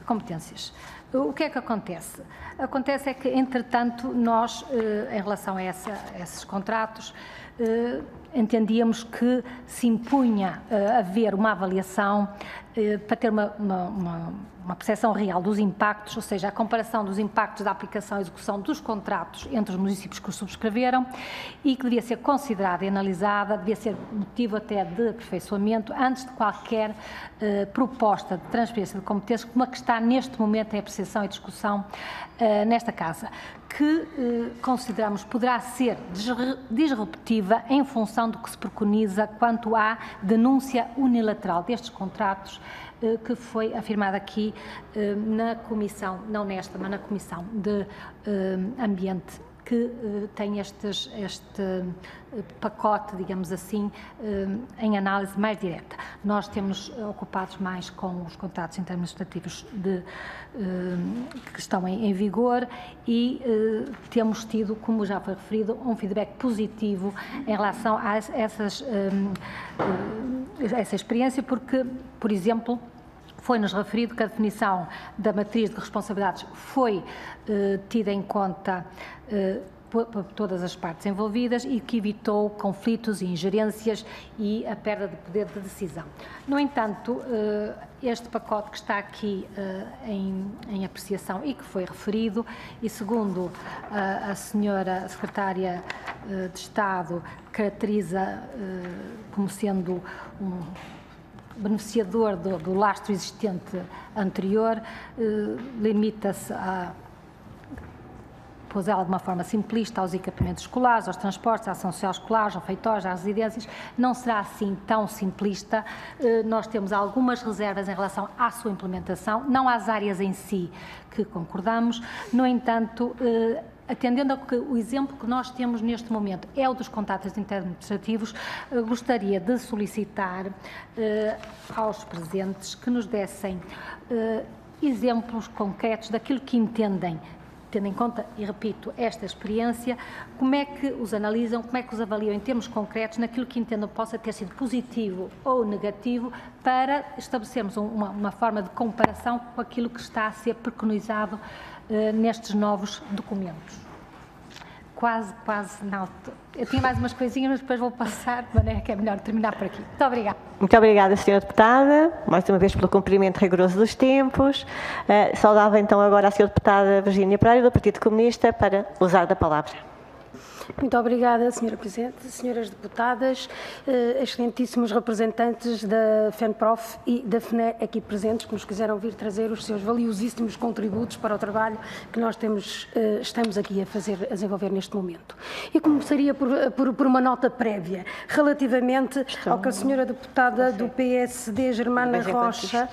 competências. O que é que acontece? Acontece é que, entretanto, nós, em relação a esses contratos, entendíamos que se impunha haver uma avaliação para ter uma percepção real dos impactos, ou seja, a comparação dos impactos da aplicação e execução dos contratos entre os municípios que os subscreveram e que devia ser considerada e analisada, devia ser motivo até de aperfeiçoamento antes de qualquer proposta de transferência de competências como a que está neste momento em apreciação e discussão nesta Casa, que consideramos poderá ser disruptiva em função do que se preconiza quanto à denúncia unilateral destes contratos que foi afirmada aqui na Comissão, não nesta, mas na Comissão de Ambiente, que tem este pacote, digamos assim, em análise mais direta. Nós temos ocupados mais com os contratos interadministrativos que estão em vigor e temos tido, como já foi referido, um feedback positivo em relação a essa experiência, porque, por exemplo, foi-nos referido que a definição da matriz de responsabilidades foi tida em conta por todas as partes envolvidas e que evitou conflitos e ingerências e a perda de poder de decisão. No entanto, este pacote que está aqui em apreciação e que foi referido, e segundo a senhora Secretária de Estado, caracteriza como sendo um beneficiador do lastro existente anterior, limita-se a pôs ela de uma forma simplista aos equipamentos escolares, aos transportes, à ação social escolar, aos refeitórios, às residências. Não será assim tão simplista. Nós temos algumas reservas em relação à sua implementação, não às áreas em si que concordamos. No entanto, atendendo ao que o exemplo que nós temos neste momento é o dos contratos interadministrativos, gostaria de solicitar aos presentes que nos dessem exemplos concretos daquilo que entendem, tendo em conta, e repito, esta experiência, como é que os analisam, como é que os avaliam em termos concretos, naquilo que entendam possa ter sido positivo ou negativo, para estabelecermos uma forma de comparação com aquilo que está a ser preconizado nestes novos documentos. Quase, não. Eu tinha mais umas coisinhas, mas depois vou passar, de maneira que é melhor terminar por aqui. Muito obrigada. Muito obrigada, Sra. Deputada, mais uma vez pelo cumprimento rigoroso dos tempos. Saudava então agora a Sra. Deputada Virgínia Pereira, do Partido Comunista, para usar da palavra. Muito obrigada, Sra. Presidente, Senhoras Deputadas, excelentíssimos representantes da FENPROF e da FNE aqui presentes, que nos quiseram vir trazer os seus valiosíssimos contributos para o trabalho que nós estamos aqui a desenvolver neste momento. E começaria por uma nota prévia, relativamente ao que a Sra. Deputada do PSD, Germana Rocha,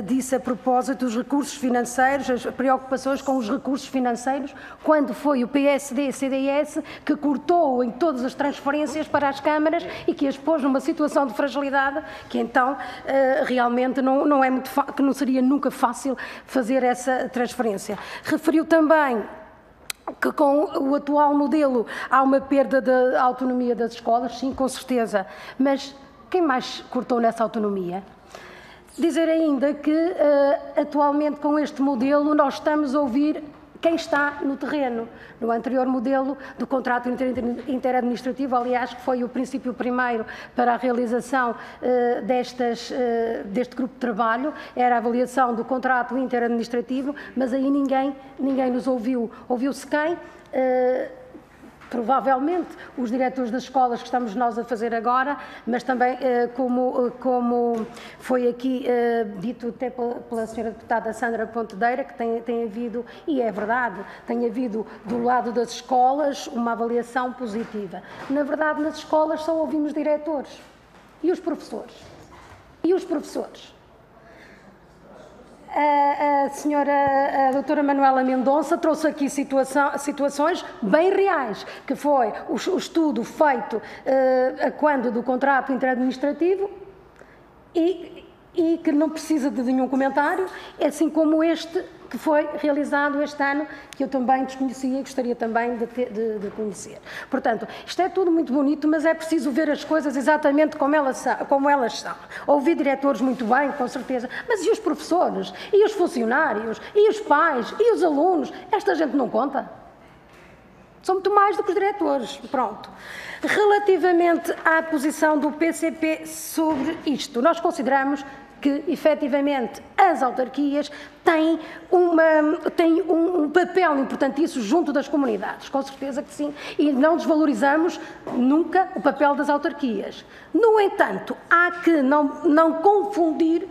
disse a propósito dos recursos financeiros, as preocupações com os recursos financeiros, quando foi o PSD-CDS que cortou em todas as transferências para as câmaras e que as pôs numa situação de fragilidade que então realmente que não seria nunca fácil fazer essa transferência. Referiu também que com o atual modelo há uma perda da autonomia das escolas, sim, com certeza, mas quem mais cortou nessa autonomia? Dizer ainda que atualmente com este modelo nós estamos a ouvir quem está no terreno. No anterior modelo do contrato interadministrativo, aliás, que foi o princípio primeiro para a realização deste grupo de trabalho, era a avaliação do contrato interadministrativo, mas aí ninguém nos ouviu. Ouviu-se quem? provavelmente os diretores das escolas que estamos nós a fazer agora, mas também, como foi aqui dito até pela senhora deputada Sandra Pontedeira, que tem havido, e é verdade, tem havido do lado das escolas uma avaliação positiva. Na verdade, nas escolas só ouvimos diretores e os professores. E os professores. A doutora Manuela Mendonça trouxe aqui situações bem reais, que foi o estudo feito quando do contrato interadministrativo e que não precisa de nenhum comentário, assim como este que foi realizado este ano, que eu também desconhecia e gostaria também de conhecer. Portanto, isto é tudo muito bonito, mas é preciso ver as coisas exatamente como elas são. Ouvi diretores muito bem, com certeza, mas e os professores? E os funcionários? E os pais? E os alunos? Esta gente não conta? São muito mais do que os diretores. Pronto. Relativamente à posição do PCP sobre isto, nós consideramos que, efetivamente, as autarquias têm um papel importantíssimo junto das comunidades, com certeza que sim, e não desvalorizamos nunca o papel das autarquias. No entanto, há que não confundir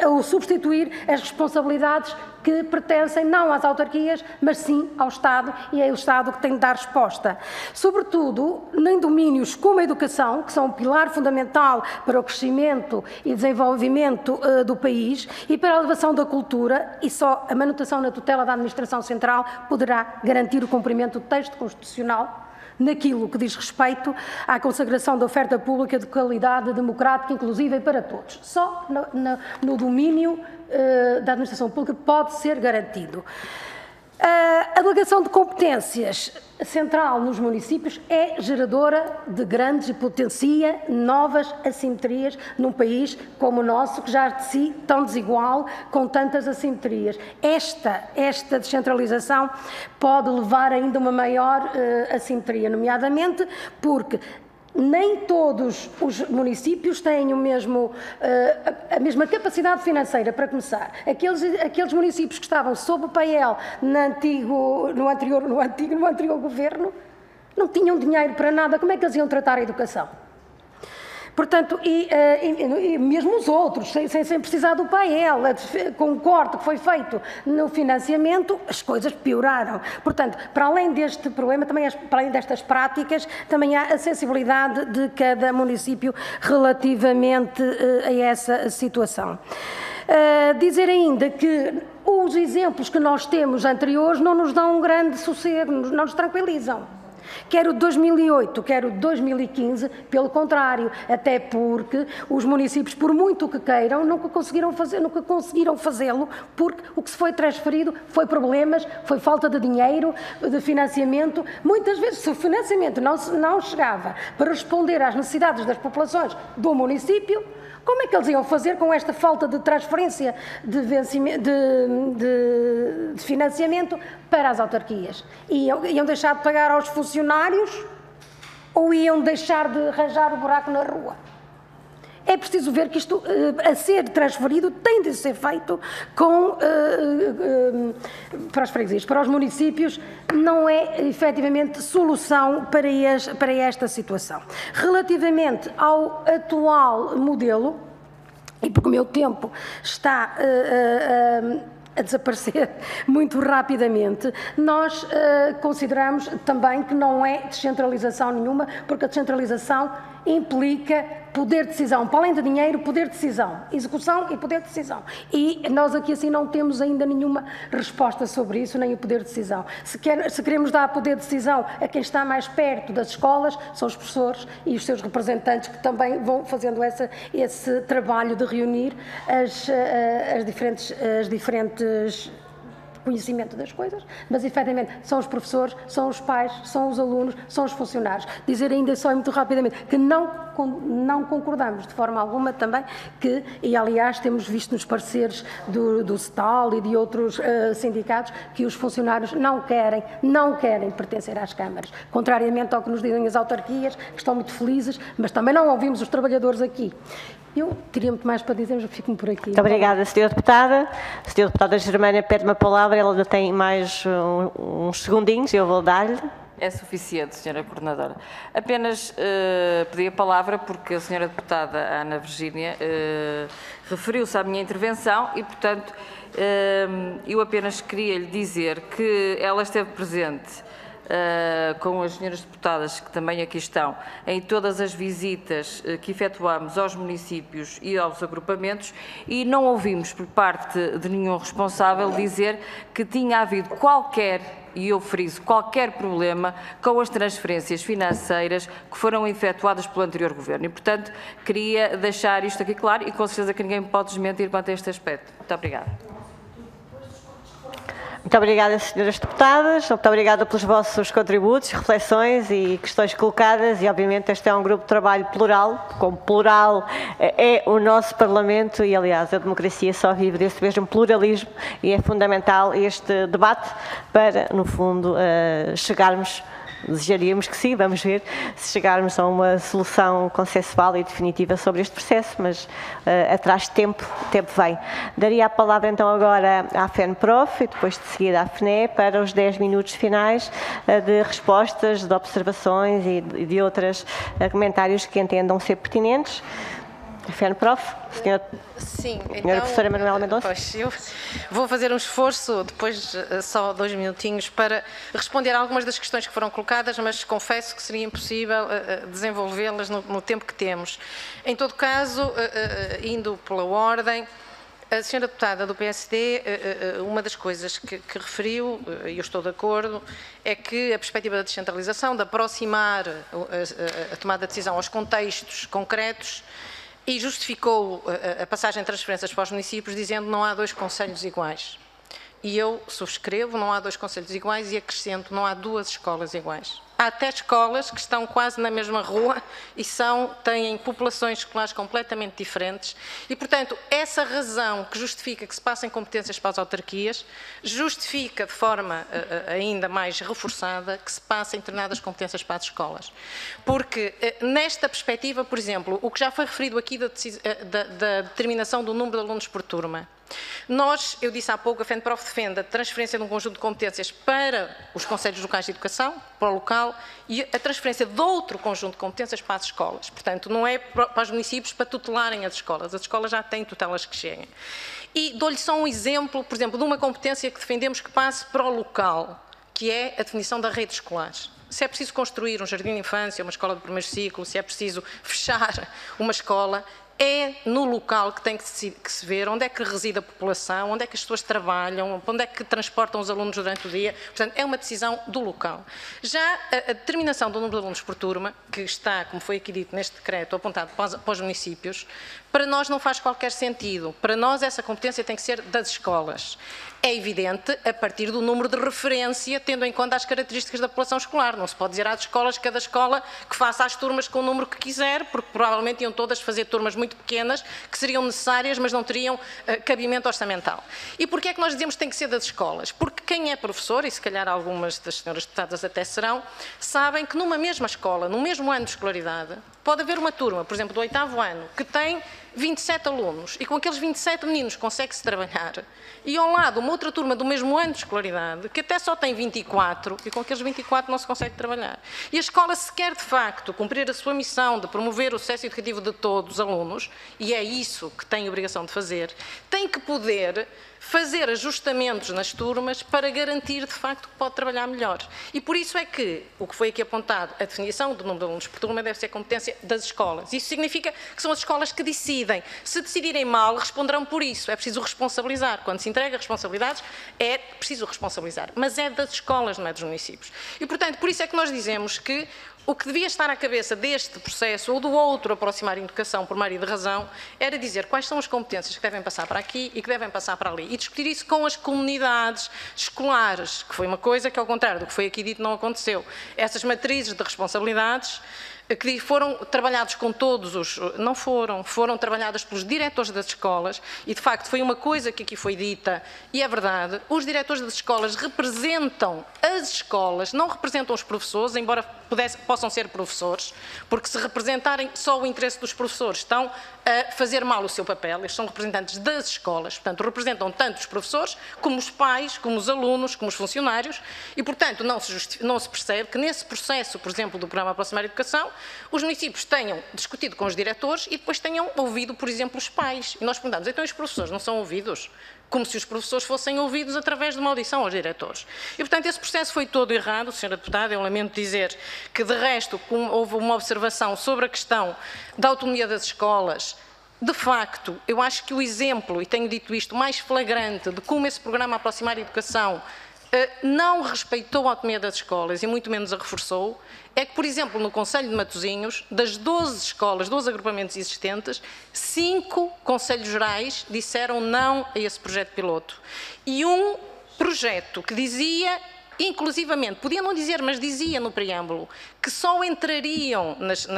ou substituir as responsabilidades que pertencem não às autarquias, mas sim ao Estado, e é o Estado que tem de dar resposta. Sobretudo, em domínios como a educação, que são um pilar fundamental para o crescimento e desenvolvimento do país e para a elevação da cultura, e só a manutenção na tutela da Administração Central poderá garantir o cumprimento do texto constitucional naquilo que diz respeito à consagração da oferta pública de qualidade democrática, inclusiva e para todos. Só no domínio da administração pública pode ser garantido. A delegação de competências central nos municípios é geradora de grandes e potencia novas assimetrias num país como o nosso, que já de si tão desigual, com tantas assimetrias. Esta descentralização pode levar ainda uma maior assimetria, nomeadamente porque nem todos os municípios têm a mesma capacidade financeira, para começar. Aqueles municípios que estavam sob o PAEL no anterior governo não tinham dinheiro para nada. Como é que eles iam tratar a educação? Portanto, e mesmo os outros, sem precisar do PAEL, com o corte que foi feito no financiamento, as coisas pioraram. Portanto, para além deste problema, também, para além destas práticas, também há a sensibilidade de cada município relativamente a essa situação. Dizer ainda que os exemplos que nós temos anteriores não nos dão um grande sossego, não nos tranquilizam. Quer o de 2008, quer o de 2015, pelo contrário, até porque os municípios, por muito que queiram, nunca conseguiram fazê-lo, porque o que se foi transferido foi problemas, foi falta de dinheiro, de financiamento. Muitas vezes, se o financiamento não chegava para responder às necessidades das populações do município, como é que eles iam fazer com esta falta de transferência de financiamento para as autarquias? Iam deixar de pagar aos funcionários ou iam deixar de arranjar o buraco na rua? É preciso ver que isto, a ser transferido, tem de ser feito para as freguesias. Para os municípios, não é efetivamente solução para esta situação. Relativamente ao atual modelo, e porque o meu tempo está a desaparecer muito rapidamente, nós consideramos também que não é descentralização nenhuma, porque a descentralização implica poder de decisão, para além de dinheiro, poder de decisão, execução e poder de decisão. E nós aqui assim não temos ainda nenhuma resposta sobre isso, nem o poder de decisão. Se queremos dar poder de decisão a quem está mais perto das escolas, são os professores e os seus representantes que também vão fazendo esse trabalho de reunir as diferentes conhecimento das coisas, mas efetivamente são os professores, são os pais, são os alunos, são os funcionários. Dizer ainda só muito rapidamente que não concordamos de forma alguma também que, e aliás temos visto nos pareceres do STAL e de outros sindicatos, que os funcionários não querem pertencer às câmaras, contrariamente ao que nos dizem as autarquias, que estão muito felizes, mas também não ouvimos os trabalhadores aqui. Eu teria muito mais para dizer, mas fico-me por aqui. Muito obrigada, Sra. Deputada. A Sra. Deputada Germana pede-me a palavra, ela ainda tem mais uns segundinhos, eu vou dar-lhe. É suficiente, Sra. Coordenadora. Apenas pedi a palavra porque a Sra. Deputada Ana Virgínia referiu-se à minha intervenção e, portanto, eu apenas queria lhe dizer que ela esteve presente com as senhoras deputadas que também aqui estão, em todas as visitas que efetuamos aos municípios e aos agrupamentos e não ouvimos por parte de nenhum responsável dizer que tinha havido qualquer, e eu friso, qualquer problema com as transferências financeiras que foram efetuadas pelo anterior Governo. E, portanto, queria deixar isto aqui claro e com certeza que ninguém me pode desmentir quanto a este aspecto. Muito obrigada. Muito obrigada, senhoras deputadas. Muito obrigada pelos vossos contributos, reflexões e questões colocadas. E, obviamente, este é um grupo de trabalho plural. Como plural é o nosso Parlamento e, aliás, a democracia só vive desse mesmo pluralismo e é fundamental este debate para, no fundo, chegarmos. Desejaríamos que sim, vamos ver se chegarmos a uma solução consensual e definitiva sobre este processo, mas atrás de tempo, o tempo vem. Daria a palavra então agora à FENPROF e depois de seguida à FNE para os 10 minutos finais de respostas, de observações e de outros comentários que entendam ser pertinentes. FENPROF, senhora professora Manuela Mendonça. Pois, eu vou fazer um esforço, depois só 2 minutinhos, para responder a algumas das questões que foram colocadas, mas confesso que seria impossível desenvolvê-las no tempo que temos. Em todo caso, indo pela ordem, a senhora deputada do PSD, uma das coisas que referiu, e eu estou de acordo, é que a perspectiva da descentralização, de aproximar a tomada de decisão aos contextos concretos, e justificou a passagem de transferências para os municípios dizendo que não há 2 concelhos iguais. E eu subscrevo, não há 2 concelhos iguais e acrescento, não há 2 escolas iguais. Há até escolas que estão quase na mesma rua e têm populações escolares completamente diferentes e, portanto, essa razão que justifica que se passem competências para as autarquias, justifica de forma ainda mais reforçada que se passem determinadas competências para as escolas. Porque, nesta perspectiva, por exemplo, o que já foi referido aqui da determinação do número de alunos por turma, eu disse há pouco, a FENPROF defende a transferência de um conjunto de competências para os Conselhos Locais de Educação, para o local, e a transferência de outro conjunto de competências para as escolas. Portanto, não é para os municípios para tutelarem as escolas já têm tutelas que cheguem. E dou-lhe só um exemplo, por exemplo, de uma competência que defendemos que passe para o local, que é a definição da rede escolar. Se é preciso construir um jardim de infância, uma escola de primeiro ciclo, se é preciso fechar uma escola, é no local que tem que se ver onde é que reside a população, onde é que as pessoas trabalham, onde é que transportam os alunos durante o dia. Portanto, é uma decisão do local. Já a determinação do número de alunos por turma, que está, como foi aqui dito neste decreto, apontado para os municípios, para nós não faz qualquer sentido. Para nós essa competência tem que ser das escolas. É evidente, a partir do número de referência, tendo em conta as características da população escolar. Não se pode dizer às escolas, cada escola que faça as turmas com o número que quiser, porque provavelmente iam todas fazer turmas muito pequenas, que seriam necessárias, mas não teriam cabimento orçamental. E porquê é que nós dizemos que tem que ser das escolas? Porque quem é professor, e se calhar algumas das senhoras deputadas até serão, sabem que numa mesma escola, no mesmo ano de escolaridade, pode haver uma turma, por exemplo, do 8º ano, que tem 27 alunos e com aqueles 27 meninos consegue-se trabalhar e ao lado uma outra turma do mesmo ano de escolaridade que até só tem 24 e com aqueles 24 não se consegue trabalhar. E a escola, se quer de facto cumprir a sua missão de promover o sucesso educativo de todos os alunos, e é isso que tem a obrigação de fazer, tem que poder fazer ajustamentos nas turmas para garantir de facto que pode trabalhar melhor. E por isso é que, o que foi aqui apontado, a definição do número de alunos por turma deve ser competência das escolas. Isso significa que são as escolas que decidem. Se decidirem mal, responderão por isso. É preciso responsabilizar. Quando se entrega responsabilidades, é preciso responsabilizar. Mas é das escolas, não é dos municípios. E, portanto, por isso é que nós dizemos que o que devia estar à cabeça deste processo ou do outro aproximar a educação por meio de razão era dizer quais são as competências que devem passar para aqui e que devem passar para ali e discutir isso com as comunidades escolares, que foi uma coisa que, ao contrário do que foi aqui dito, não aconteceu. Essas matrizes de responsabilidades que foram trabalhados com todos os... Não foram trabalhadas pelos diretores das escolas e, de facto, foi uma coisa que aqui foi dita e é verdade. Os diretores das escolas representam as escolas, não representam os professores, embora possam ser professores, porque se representarem só o interesse dos professores, estão a fazer mal o seu papel. Eles são representantes das escolas, portanto, representam tanto os professores, como os pais, como os alunos, como os funcionários, e, portanto, não se percebe que nesse processo, por exemplo, do Programa Aproximar Educação, os municípios tenham discutido com os diretores e depois tenham ouvido, por exemplo, os pais. E nós perguntamos, então os professores não são ouvidos? Como se os professores fossem ouvidos através de uma audição aos diretores. E, portanto, esse processo foi todo errado, Sra. Deputada. Eu lamento dizer que, de resto, houve uma observação sobre a questão da autonomia das escolas. De facto, eu acho que o exemplo, e tenho dito isto, mais flagrante de como esse programa Aproximar Educação não respeitou a autonomia das escolas e muito menos a reforçou, é que, por exemplo, no Concelho de Matosinhos, das 12 escolas, 12 agrupamentos existentes, 5 concelhos gerais disseram não a esse projeto piloto. E um projeto que dizia, inclusivamente, podia não dizer, mas dizia no preâmbulo, que só entrariam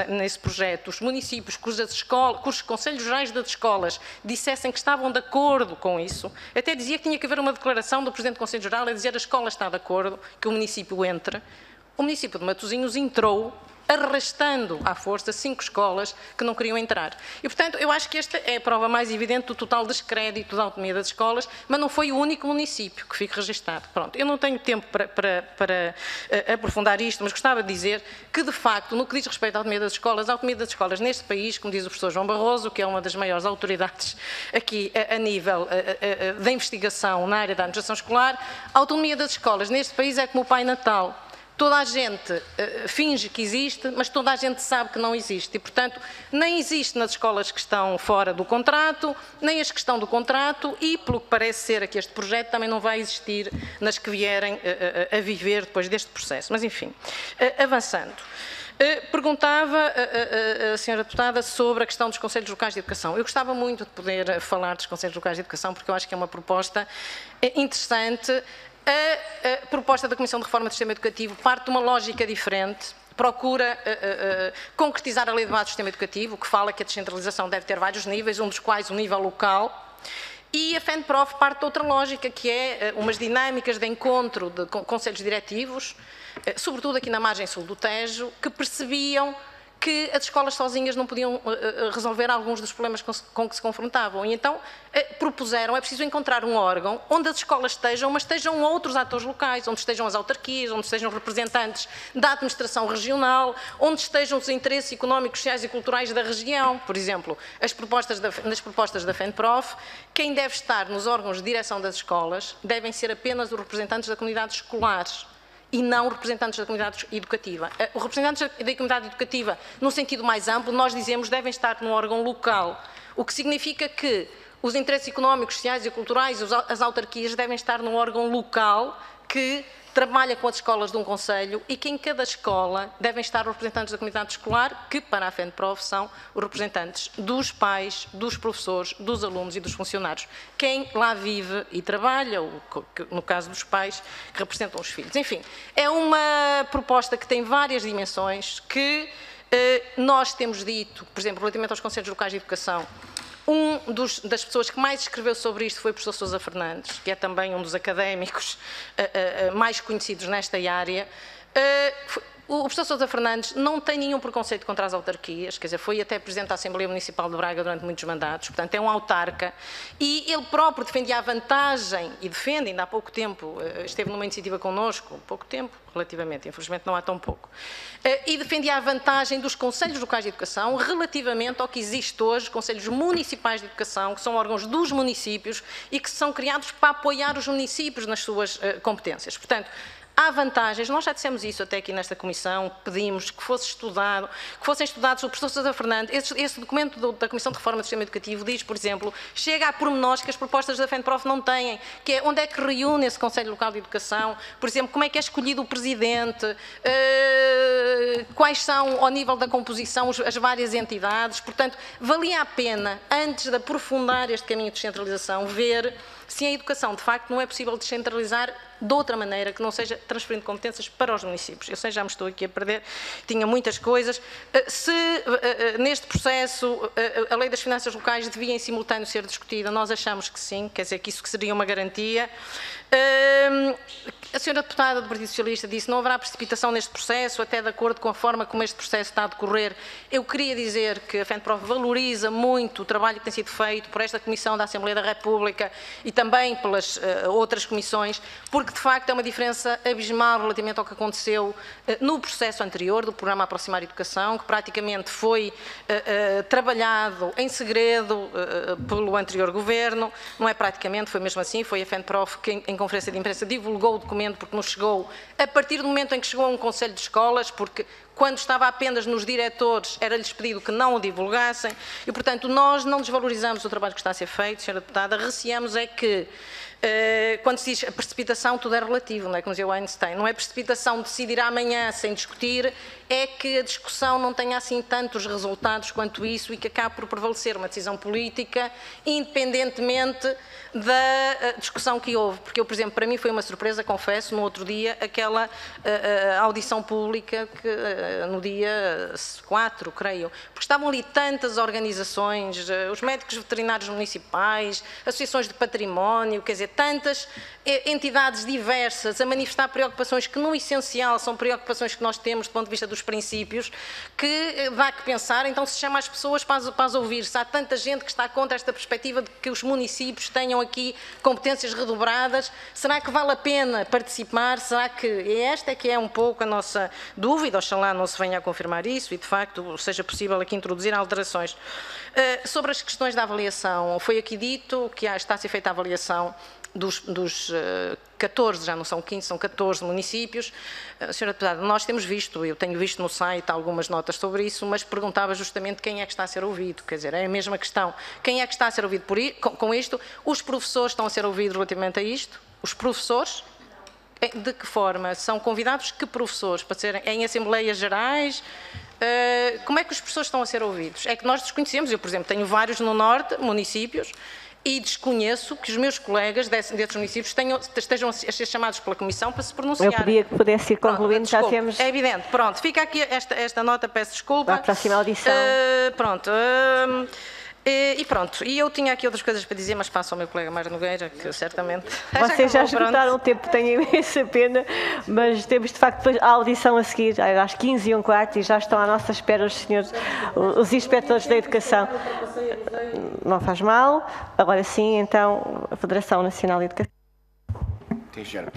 nesse projeto os municípios cujos conselhos gerais das escolas dissessem que estavam de acordo com isso. Até dizia que tinha que haver uma declaração do Presidente do Conselho Geral a dizer a escola está de acordo que o município entre. O município de Matosinhos entrou, arrastando à força 5 escolas que não queriam entrar. E, portanto, eu acho que esta é a prova mais evidente do total descrédito da autonomia das escolas, mas não foi o único município que fique registado. Pronto, eu não tenho tempo para aprofundar isto, mas gostava de dizer que, de facto, no que diz respeito à autonomia das escolas, a autonomia das escolas neste país, como diz o professor João Barroso, que é uma das maiores autoridades aqui a nível da investigação na área da administração escolar, a autonomia das escolas neste país é como o Pai Natal. Toda a gente finge que existe, mas toda a gente sabe que não existe. E, portanto, nem existe nas escolas que estão fora do contrato, nem as que estão do contrato e, pelo que parece ser aqui este projeto, também não vai existir nas que vierem a viver depois deste processo. Mas, enfim, avançando. Perguntava a Sra. Deputada sobre a questão dos Conselhos Locais de Educação. Eu gostava muito de poder falar dos Conselhos Locais de Educação, porque eu acho que é uma proposta interessante. A proposta da Comissão de Reforma do Sistema Educativo parte de uma lógica diferente, procura concretizar a Lei de Base do Sistema Educativo, que fala que a descentralização deve ter vários níveis, um dos quais o nível local, e a FENPROF parte de outra lógica, que é umas dinâmicas de encontro de conselhos diretivos, sobretudo aqui na margem sul do Tejo, que percebiam que as escolas sozinhas não podiam resolver alguns dos problemas com que se confrontavam. E então propuseram, é preciso encontrar um órgão onde as escolas estejam, mas estejam outros atores locais, onde estejam as autarquias, onde estejam representantes da administração regional, onde estejam os interesses económicos, sociais e culturais da região. Por exemplo, nas propostas da FENPROF, quem deve estar nos órgãos de direção das escolas devem ser apenas os representantes da comunidade escolar e não representantes da comunidade educativa. Os representantes da comunidade educativa, no sentido mais amplo, nós dizemos devem estar num órgão local, o que significa que os interesses económicos, sociais e culturais, as autarquias devem estar num órgão local que trabalha com as escolas de um concelho e que em cada escola devem estar os representantes da comunidade escolar, que para a FENPROF são os representantes dos pais, dos professores, dos alunos e dos funcionários. Quem lá vive e trabalha, no caso dos pais, que representam os filhos. Enfim, é uma proposta que tem várias dimensões que nós temos dito, por exemplo, relativamente aos Conselhos Locais de Educação. Das pessoas que mais escreveu sobre isto foi o professor Sousa Fernandes, que é também um dos académicos mais conhecidos nesta área. O professor Sousa Fernandes não tem nenhum preconceito contra as autarquias, quer dizer, foi até Presidente da Assembleia Municipal de Braga durante muitos mandatos, portanto é um autarca, e ele próprio defendia a vantagem, e defende, ainda há pouco tempo, esteve numa iniciativa connosco, pouco tempo, relativamente, infelizmente não há tão pouco, e defendia a vantagem dos Conselhos Locais de Educação relativamente ao que existe hoje, Conselhos Municipais de Educação, que são órgãos dos municípios e que são criados para apoiar os municípios nas suas competências. Portanto, há vantagens, nós já dissemos isso até aqui nesta comissão, pedimos que fossem estudados o professor Sousa Fernandes, esse documento da Comissão de Reforma do Sistema Educativo diz, por exemplo, chega a pormenores que as propostas da FENPROF não têm, que é onde é que reúne esse Conselho Local de Educação, por exemplo, como é que é escolhido o presidente, quais são, ao nível da composição, as várias entidades, portanto, valia a pena, antes de aprofundar este caminho de descentralização, ver se a educação, de facto, não é possível descentralizar de outra maneira, que não seja transferindo competências para os municípios. Eu sei, já me estou aqui a perder, tinha muitas coisas. Se neste processo a lei das finanças locais devia em simultâneo ser discutida, nós achamos que sim, quer dizer que isso que seria uma garantia. A senhora deputada do Partido Socialista disse que não haverá precipitação neste processo, até de acordo com a forma como este processo está a decorrer. Eu queria dizer que a FENPROF valoriza muito o trabalho que tem sido feito por esta Comissão da Assembleia da República e também pelas outras comissões, porque de facto é uma diferença abismal relativamente ao que aconteceu no processo anterior do Programa Aproximar Educação, que praticamente foi trabalhado em segredo pelo anterior Governo. Não é praticamente, foi mesmo assim, foi a FENPROF que em conferência de imprensa divulgou o documento, porque nos chegou a partir do momento em que chegou a um Conselho de Escolas, porque quando estava apenas nos diretores era-lhes pedido que não o divulgassem e, portanto, nós não desvalorizamos o trabalho que está a ser feito, senhora deputada, receamos é que quando se diz a precipitação, tudo é relativo, não é? Como dizia o Einstein, não é precipitação de decidir amanhã sem discutir, é que a discussão não tenha assim tantos resultados quanto isso e que acabe por prevalecer uma decisão política, independentemente da discussão que houve. Porque eu, por exemplo, para mim foi uma surpresa, confesso, no outro dia, aquela audição pública que no dia 4, creio, porque estavam ali tantas organizações, os médicos veterinários municipais, associações de património, quer dizer, tantas entidades diversas a manifestar preocupações que, no essencial, são preocupações que nós temos do ponto de vista dos princípios, que dá que pensar, então se chama as pessoas para as ouvir. Se há tanta gente que está contra esta perspectiva de que os municípios tenham aqui competências redobradas, será que vale a pena participar? Será que esta é que é um pouco a nossa dúvida? Oxalá não se venha a confirmar isso e, de facto, seja possível aqui introduzir alterações. Sobre as questões da avaliação, foi aqui dito que está a ser feita a avaliação dos 14, já não são 15, são 14 municípios. Senhora deputada, nós temos visto, eu tenho visto no site algumas notas sobre isso, mas perguntava justamente quem é que está a ser ouvido, quer dizer, é a mesma questão. Quem é que está a ser ouvido com isto? Os professores estão a ser ouvidos relativamente a isto? Os professores? De que forma? São convidados que professores? Para serem em assembleias gerais? Como é que os professores estão a ser ouvidos? É que nós desconhecemos, eu, por exemplo, tenho vários no Norte, municípios, e desconheço que os meus colegas desses municípios estejam a ser chamados pela Comissão para se pronunciarem. Eu pedia que pudesse ir concluindo, já temos... É evidente, pronto, fica aqui esta nota, peço desculpa. Para a próxima audição. Pronto. E pronto, e eu tinha aqui outras coisas para dizer, mas passo ao meu colega Mário Nogueira, que certamente... Vocês já esgotaram o tempo, tenho imensa pena, mas temos de facto depois a audição a seguir, às 15h15, e já estão à nossa espera os senhores, os inspectores da Educação. Não faz mal. Agora sim, então, a Federação Nacional de Educação. Sim, senhora.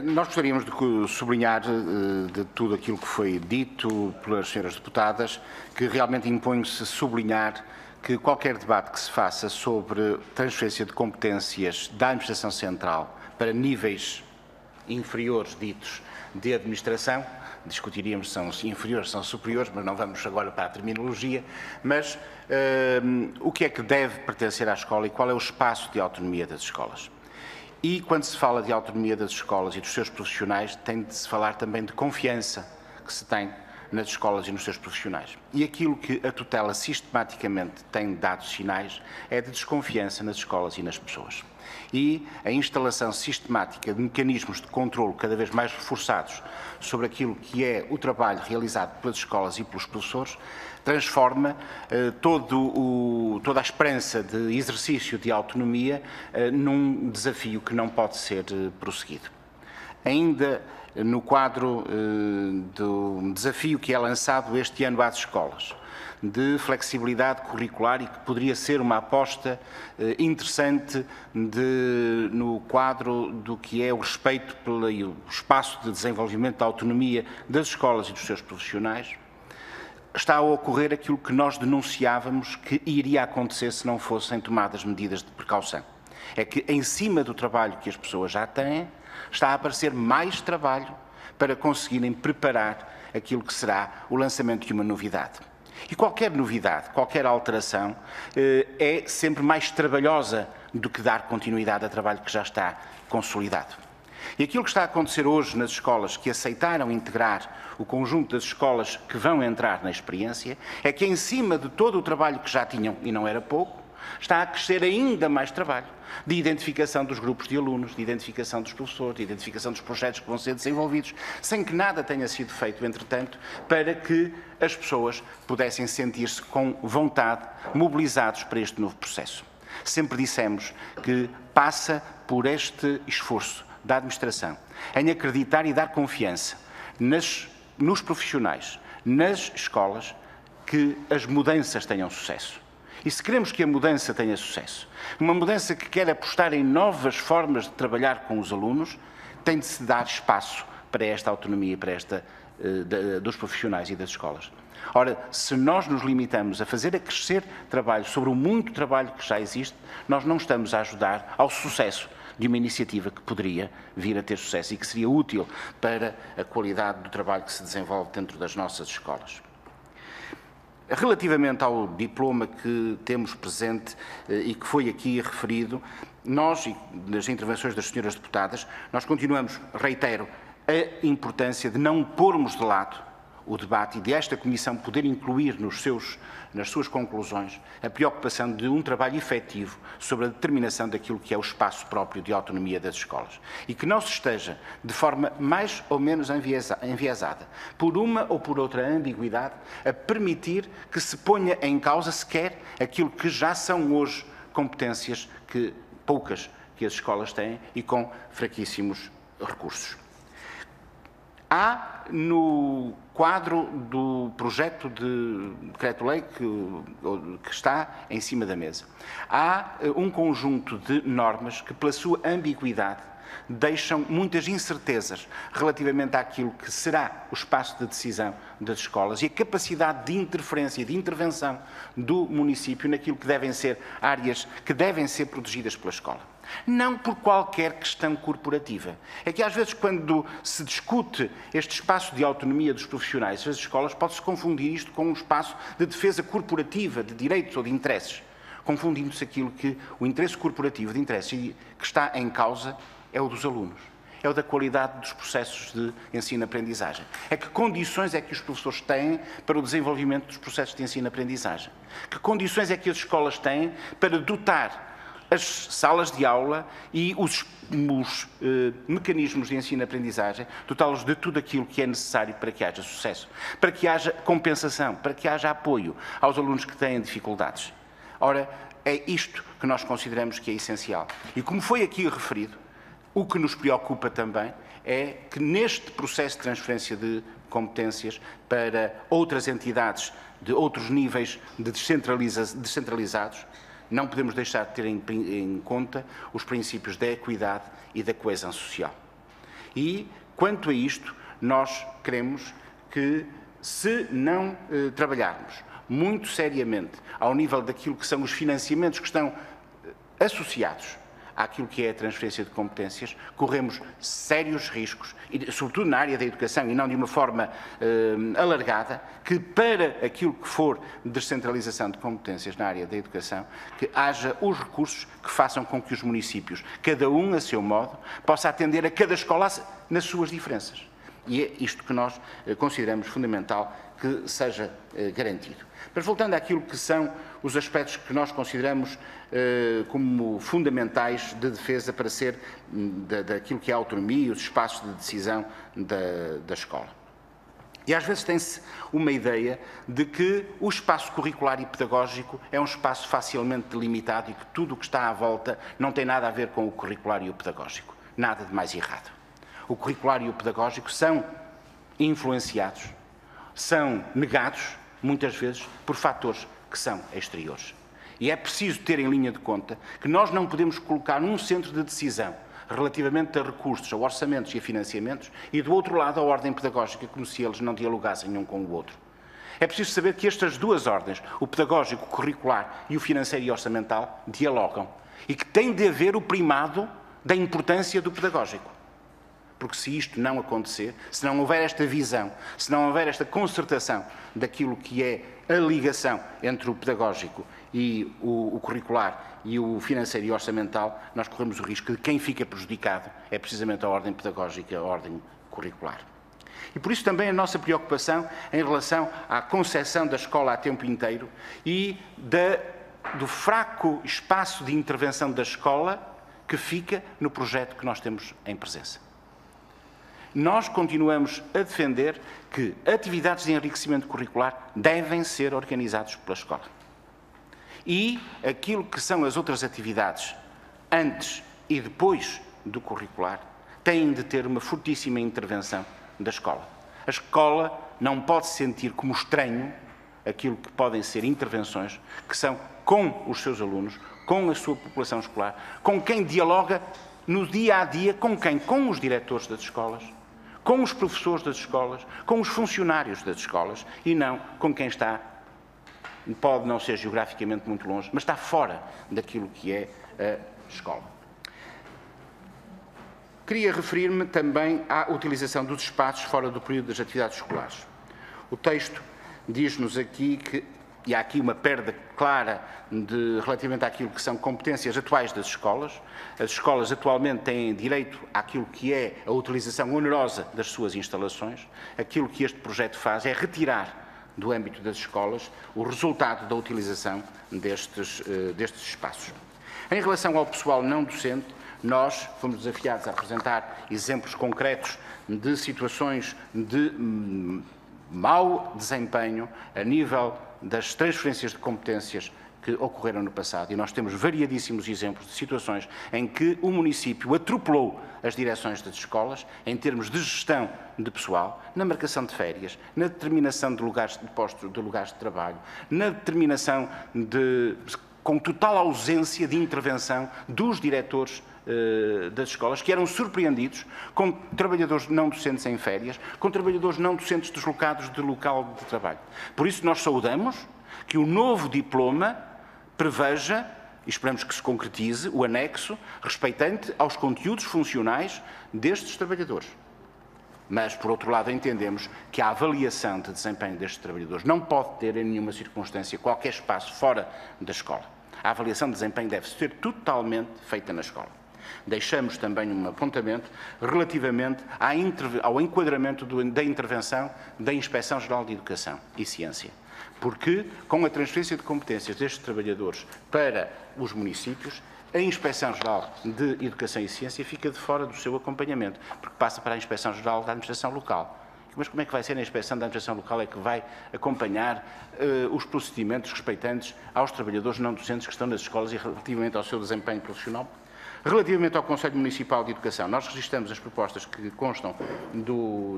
Nós gostaríamos de sublinhar de tudo aquilo que foi dito pelas senhoras deputadas, que realmente impõe-se sublinhar que qualquer debate que se faça sobre transferência de competências da Administração Central para níveis inferiores ditos de administração, discutiríamos se são inferiores, são superiores, mas não vamos agora para a terminologia, mas o que é que deve pertencer à escola e qual é o espaço de autonomia das escolas. E quando se fala de autonomia das escolas e dos seus profissionais, tem de se falar também de confiança que se tem nas escolas e nos seus profissionais. E aquilo que a tutela sistematicamente tem dado sinais é de desconfiança nas escolas e nas pessoas. E a instalação sistemática de mecanismos de controlo cada vez mais reforçados sobre aquilo que é o trabalho realizado pelas escolas e pelos professores transforma toda a esperança de exercício de autonomia num desafio que não pode ser prosseguido. Ainda no quadro do desafio que é lançado este ano às escolas, de flexibilidade curricular e que poderia ser uma aposta interessante no quadro do que é o respeito pelo espaço de desenvolvimento da autonomia das escolas e dos seus profissionais, está a ocorrer aquilo que nós denunciávamos que iria acontecer se não fossem tomadas medidas de precaução. É que, em cima do trabalho que as pessoas já têm, está a aparecer mais trabalho para conseguirem preparar aquilo que será o lançamento de uma novidade. E qualquer novidade, qualquer alteração, é sempre mais trabalhosa do que dar continuidade a trabalho que já está consolidado. E aquilo que está a acontecer hoje nas escolas que aceitaram integrar o conjunto das escolas que vão entrar na experiência, é que em cima de todo o trabalho que já tinham, e não era pouco, está a crescer ainda mais trabalho de identificação dos grupos de alunos, de identificação dos professores, de identificação dos projetos que vão ser desenvolvidos, sem que nada tenha sido feito, entretanto, para que as pessoas pudessem sentir-se com vontade, mobilizados para este novo processo. Sempre dissemos que passa por este esforço da administração em acreditar e dar confiança nos profissionais, nas escolas, que as mudanças tenham sucesso. E se queremos que a mudança tenha sucesso, uma mudança que quer apostar em novas formas de trabalhar com os alunos, tem de se dar espaço para esta autonomia, para dos profissionais e das escolas. Ora, se nós nos limitamos a fazer crescer trabalho sobre o muito trabalho que já existe, nós não estamos a ajudar ao sucesso de uma iniciativa que poderia vir a ter sucesso e que seria útil para a qualidade do trabalho que se desenvolve dentro das nossas escolas. Relativamente ao diploma que temos presente e que foi aqui referido, nós, e nas intervenções das senhoras deputadas, nós continuamos, reitero, a importância de não pormos de lado o debate e de esta Comissão poder incluir nas suas conclusões a preocupação de um trabalho efetivo sobre a determinação daquilo que é o espaço próprio de autonomia das escolas e que não se esteja, de forma mais ou menos enviesada, por uma ou por outra ambiguidade, a permitir que se ponha em causa sequer aquilo que já são hoje competências poucas que as escolas têm e com fraquíssimos recursos. Há, no quadro do projeto de decreto-lei que está em cima da mesa, há um conjunto de normas que, pela sua ambiguidade, deixam muitas incertezas relativamente àquilo que será o espaço de decisão das escolas e a capacidade de interferência, de intervenção do município naquilo que devem ser áreas que devem ser protegidas pela escola. Não por qualquer questão corporativa. É que às vezes quando se discute este espaço de autonomia dos profissionais das escolas, pode-se confundir isto com um espaço de defesa corporativa de direitos ou de interesses, confundindo-se aquilo que o interesse corporativo de interesses que está em causa é o dos alunos, é o da qualidade dos processos de ensino-aprendizagem. É que condições é que os professores têm para o desenvolvimento dos processos de ensino-aprendizagem? Que condições é que as escolas têm para dotar as salas de aula e os mecanismos de ensino-aprendizagem, dotá-los de tudo aquilo que é necessário para que haja sucesso, para que haja compensação, para que haja apoio aos alunos que têm dificuldades. Ora, é isto que nós consideramos que é essencial. E como foi aqui referido, o que nos preocupa também é que neste processo de transferência de competências para outras entidades de outros níveis de descentralizados, não podemos deixar de ter em conta os princípios da equidade e da coesão social. E, quanto a isto, nós queremos que, se não trabalharmos muito seriamente ao nível daquilo que são os financiamentos que estão associados àquilo que é a transferência de competências, corremos sérios riscos, e, sobretudo na área da educação e não de uma forma alargada, que para aquilo que for descentralização de competências na área da educação, que haja os recursos que façam com que os municípios, cada um a seu modo, possa atender a cada escola nas suas diferenças. E é isto que nós consideramos fundamental que seja garantido. Mas voltando àquilo que são os aspectos que nós consideramos como fundamentais de defesa para ser daquilo que é a autonomia e os espaços de decisão da escola. E às vezes tem-se uma ideia de que o espaço curricular e pedagógico é um espaço facilmente delimitado e que tudo o que está à volta não tem nada a ver com o curricular e o pedagógico. Nada de mais errado. O curricular e o pedagógico são influenciados, são negados, muitas vezes, por fatores que são exteriores. E é preciso ter em linha de conta que nós não podemos colocar num centro de decisão relativamente a recursos, a orçamentos e a financiamentos e, do outro lado, a ordem pedagógica, como se eles não dialogassem um com o outro. É preciso saber que estas duas ordens, o pedagógico, o curricular e o financeiro e orçamental, dialogam e que tem de haver o primado da importância do pedagógico. Porque se isto não acontecer, se não houver esta visão, se não houver esta concertação daquilo que é a ligação entre o pedagógico e o curricular e o financeiro e orçamental, nós corremos o risco de quem fica prejudicado é precisamente a ordem pedagógica, a ordem curricular. E por isso também a nossa preocupação em relação à concepção da escola a tempo inteiro e da do fraco espaço de intervenção da escola que fica no projeto que nós temos em presença. Nós continuamos a defender que atividades de enriquecimento curricular devem ser organizadas pela escola. E aquilo que são as outras atividades, antes e depois do curricular, têm de ter uma fortíssima intervenção da escola. A escola não pode sentir como estranho aquilo que podem ser intervenções que são com os seus alunos, com a sua população escolar, com quem dialoga no dia a dia, com quem? Com os diretores das escolas, com os professores das escolas, com os funcionários das escolas e não com quem está, pode não ser geograficamente muito longe, mas está fora daquilo que é a escola. Queria referir-me também à utilização dos espaços fora do período das atividades escolares. O texto diz-nos aqui que, e há aqui uma perda clara relativamente àquilo que são competências atuais das escolas. As escolas atualmente têm direito àquilo que é a utilização onerosa das suas instalações. Aquilo que este projeto faz é retirar do âmbito das escolas o resultado da utilização destes espaços. Em relação ao pessoal não docente, nós fomos desafiados a apresentar exemplos concretos de situações de mau desempenho a nível das transferências de competências que ocorreram no passado. E nós temos variadíssimos exemplos de situações em que o município atropelou as direções das escolas em termos de gestão de pessoal, na marcação de férias, na determinação de lugares de postos, de lugares de trabalho, na determinação com total ausência de intervenção dos diretores das escolas, que eram surpreendidos com trabalhadores não docentes em férias, com trabalhadores não docentes deslocados de local de trabalho. Por isso nós saudamos que o novo diploma preveja, e esperamos que se concretize, o anexo respeitante aos conteúdos funcionais destes trabalhadores. Mas, por outro lado, entendemos que a avaliação de desempenho destes trabalhadores não pode ter, em nenhuma circunstância, qualquer espaço fora da escola. A avaliação de desempenho deve ser totalmente feita na escola. Deixamos também um apontamento relativamente ao enquadramento da intervenção da Inspeção-Geral de Educação e Ciência. Porque, com a transferência de competências destes trabalhadores para os municípios, a Inspeção-Geral de Educação e Ciência fica de fora do seu acompanhamento, porque passa para a Inspeção-Geral da Administração Local. Mas como é que vai ser a Inspeção da Administração Local é que vai acompanhar os procedimentos respeitantes aos trabalhadores não docentes que estão nas escolas e relativamente ao seu desempenho profissional? Relativamente ao Conselho Municipal de Educação, nós registramos as propostas que constam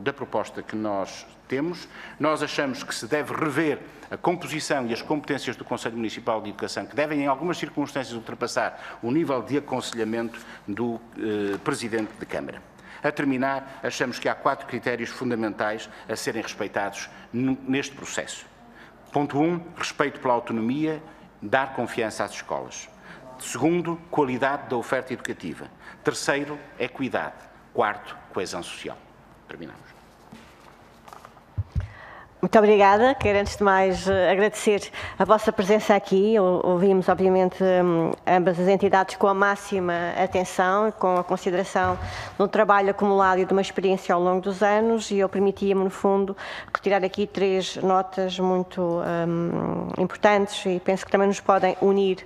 da proposta que nós temos. Nós achamos que se deve rever a composição e as competências do Conselho Municipal de Educação, que devem, em algumas circunstâncias, ultrapassar o nível de aconselhamento do Presidente de Câmara. A terminar, achamos que há 4 critérios fundamentais a serem respeitados neste processo. Ponto 1, respeito pela autonomia, dar confiança às escolas. Segundo, qualidade da oferta educativa. Terceiro, equidade. Quarto, coesão social. Terminamos. Muito obrigada. Quero, antes de mais, agradecer a vossa presença aqui. Ouvimos, obviamente, ambas as entidades com a máxima atenção, com a consideração de um trabalho acumulado e de uma experiência ao longo dos anos, e eu permitia-me, no fundo, retirar aqui 3 notas muito importantes e penso que também nos podem unir,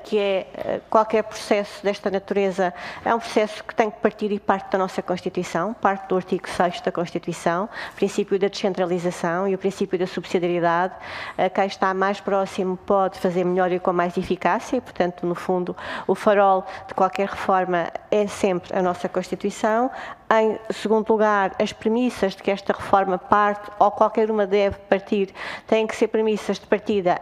que é qualquer processo desta natureza é um processo que tem que partir e parte da nossa Constituição, parte do artigo 6º da Constituição, princípio da descentralização e o princípio da subsidiariedade. Quem está mais próximo pode fazer melhor e com mais eficácia e, portanto, no fundo, o farol de qualquer reforma é sempre a nossa Constituição. Em segundo lugar, as premissas de que esta reforma parte, ou qualquer uma deve partir, têm que ser premissas de partida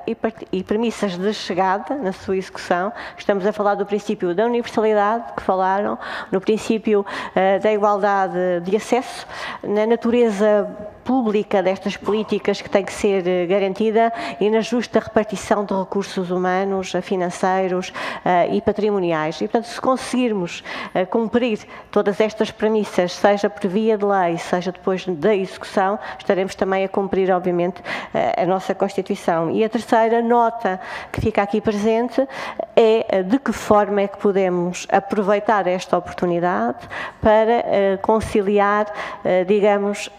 e premissas de chegada na sua execução. Estamos a falar do princípio da universalidade, que falaram, no princípio da igualdade de acesso, na natureza pública destas políticas que tem que ser garantida e na justa repartição de recursos humanos, financeiros e patrimoniais. E, portanto, se conseguirmos cumprir todas estas premissas, seja por via de lei, seja depois da execução, estaremos também a cumprir, obviamente, a nossa Constituição. E a terceira nota que fica aqui presente é de que forma é que podemos aproveitar esta oportunidade para conciliar, digamos,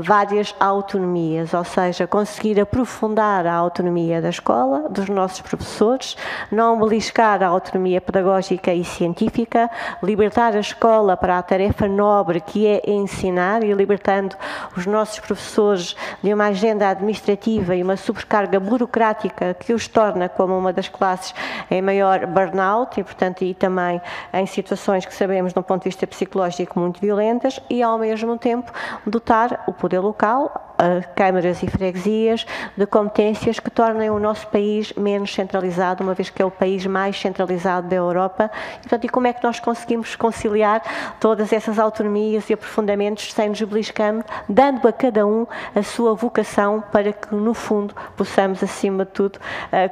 várias autonomias, ou seja, conseguir aprofundar a autonomia da escola, dos nossos professores, não beliscar a autonomia pedagógica e científica, libertar a escola para a tarefa nobre que é ensinar e libertando os nossos professores de uma agenda administrativa e uma sobrecarga burocrática que os torna como uma das classes em maior burnout e, portanto, e também em situações que sabemos, de um ponto de vista psicológico, muito violentas e, ao mesmo tempo, dotar o poder local, câmaras e freguesias, de competências que tornem o nosso país menos centralizado, uma vez que é o país mais centralizado da Europa. E, portanto, e como é que nós conseguimos conciliar todas essas autonomias e aprofundamentos sem nos beliscando, dando a cada um a sua vocação para que, no fundo, possamos, acima de tudo,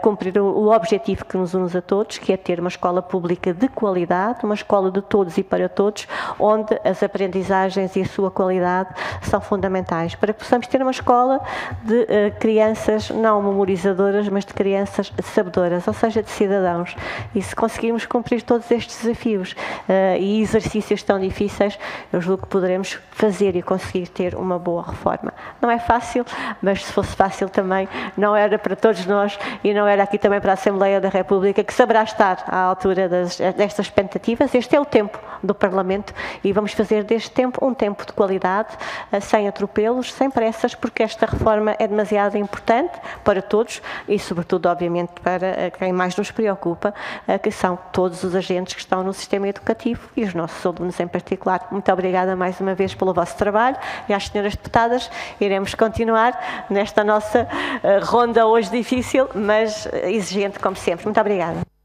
cumprir o objetivo que nos une a todos, que é ter uma escola pública de qualidade, uma escola de todos e para todos, onde as aprendizagens e a sua qualidade são fundamentais, para que possamos ter uma escola de crianças não memorizadoras, mas de crianças sabedoras, ou seja, de cidadãos. E se conseguirmos cumprir todos estes desafios e exercícios tão difíceis, eu julgo que poderemos fazer e conseguir ter uma boa reforma. Não é fácil, mas se fosse fácil também não era para todos nós e não era aqui também para a Assembleia da República, que saberá estar à altura destas expectativas. Este é o tempo do Parlamento e vamos fazer deste tempo um tempo de qualidade, sem atropelos, sem pressas, porque esta reforma é demasiado importante para todos e, sobretudo, obviamente, para quem mais nos preocupa, que são todos os agentes que estão no sistema educativo e os nossos alunos em particular. Muito obrigada mais uma vez pelo vosso trabalho e às senhoras deputadas, iremos continuar nesta nossa ronda hoje difícil, mas exigente como sempre. Muito obrigada.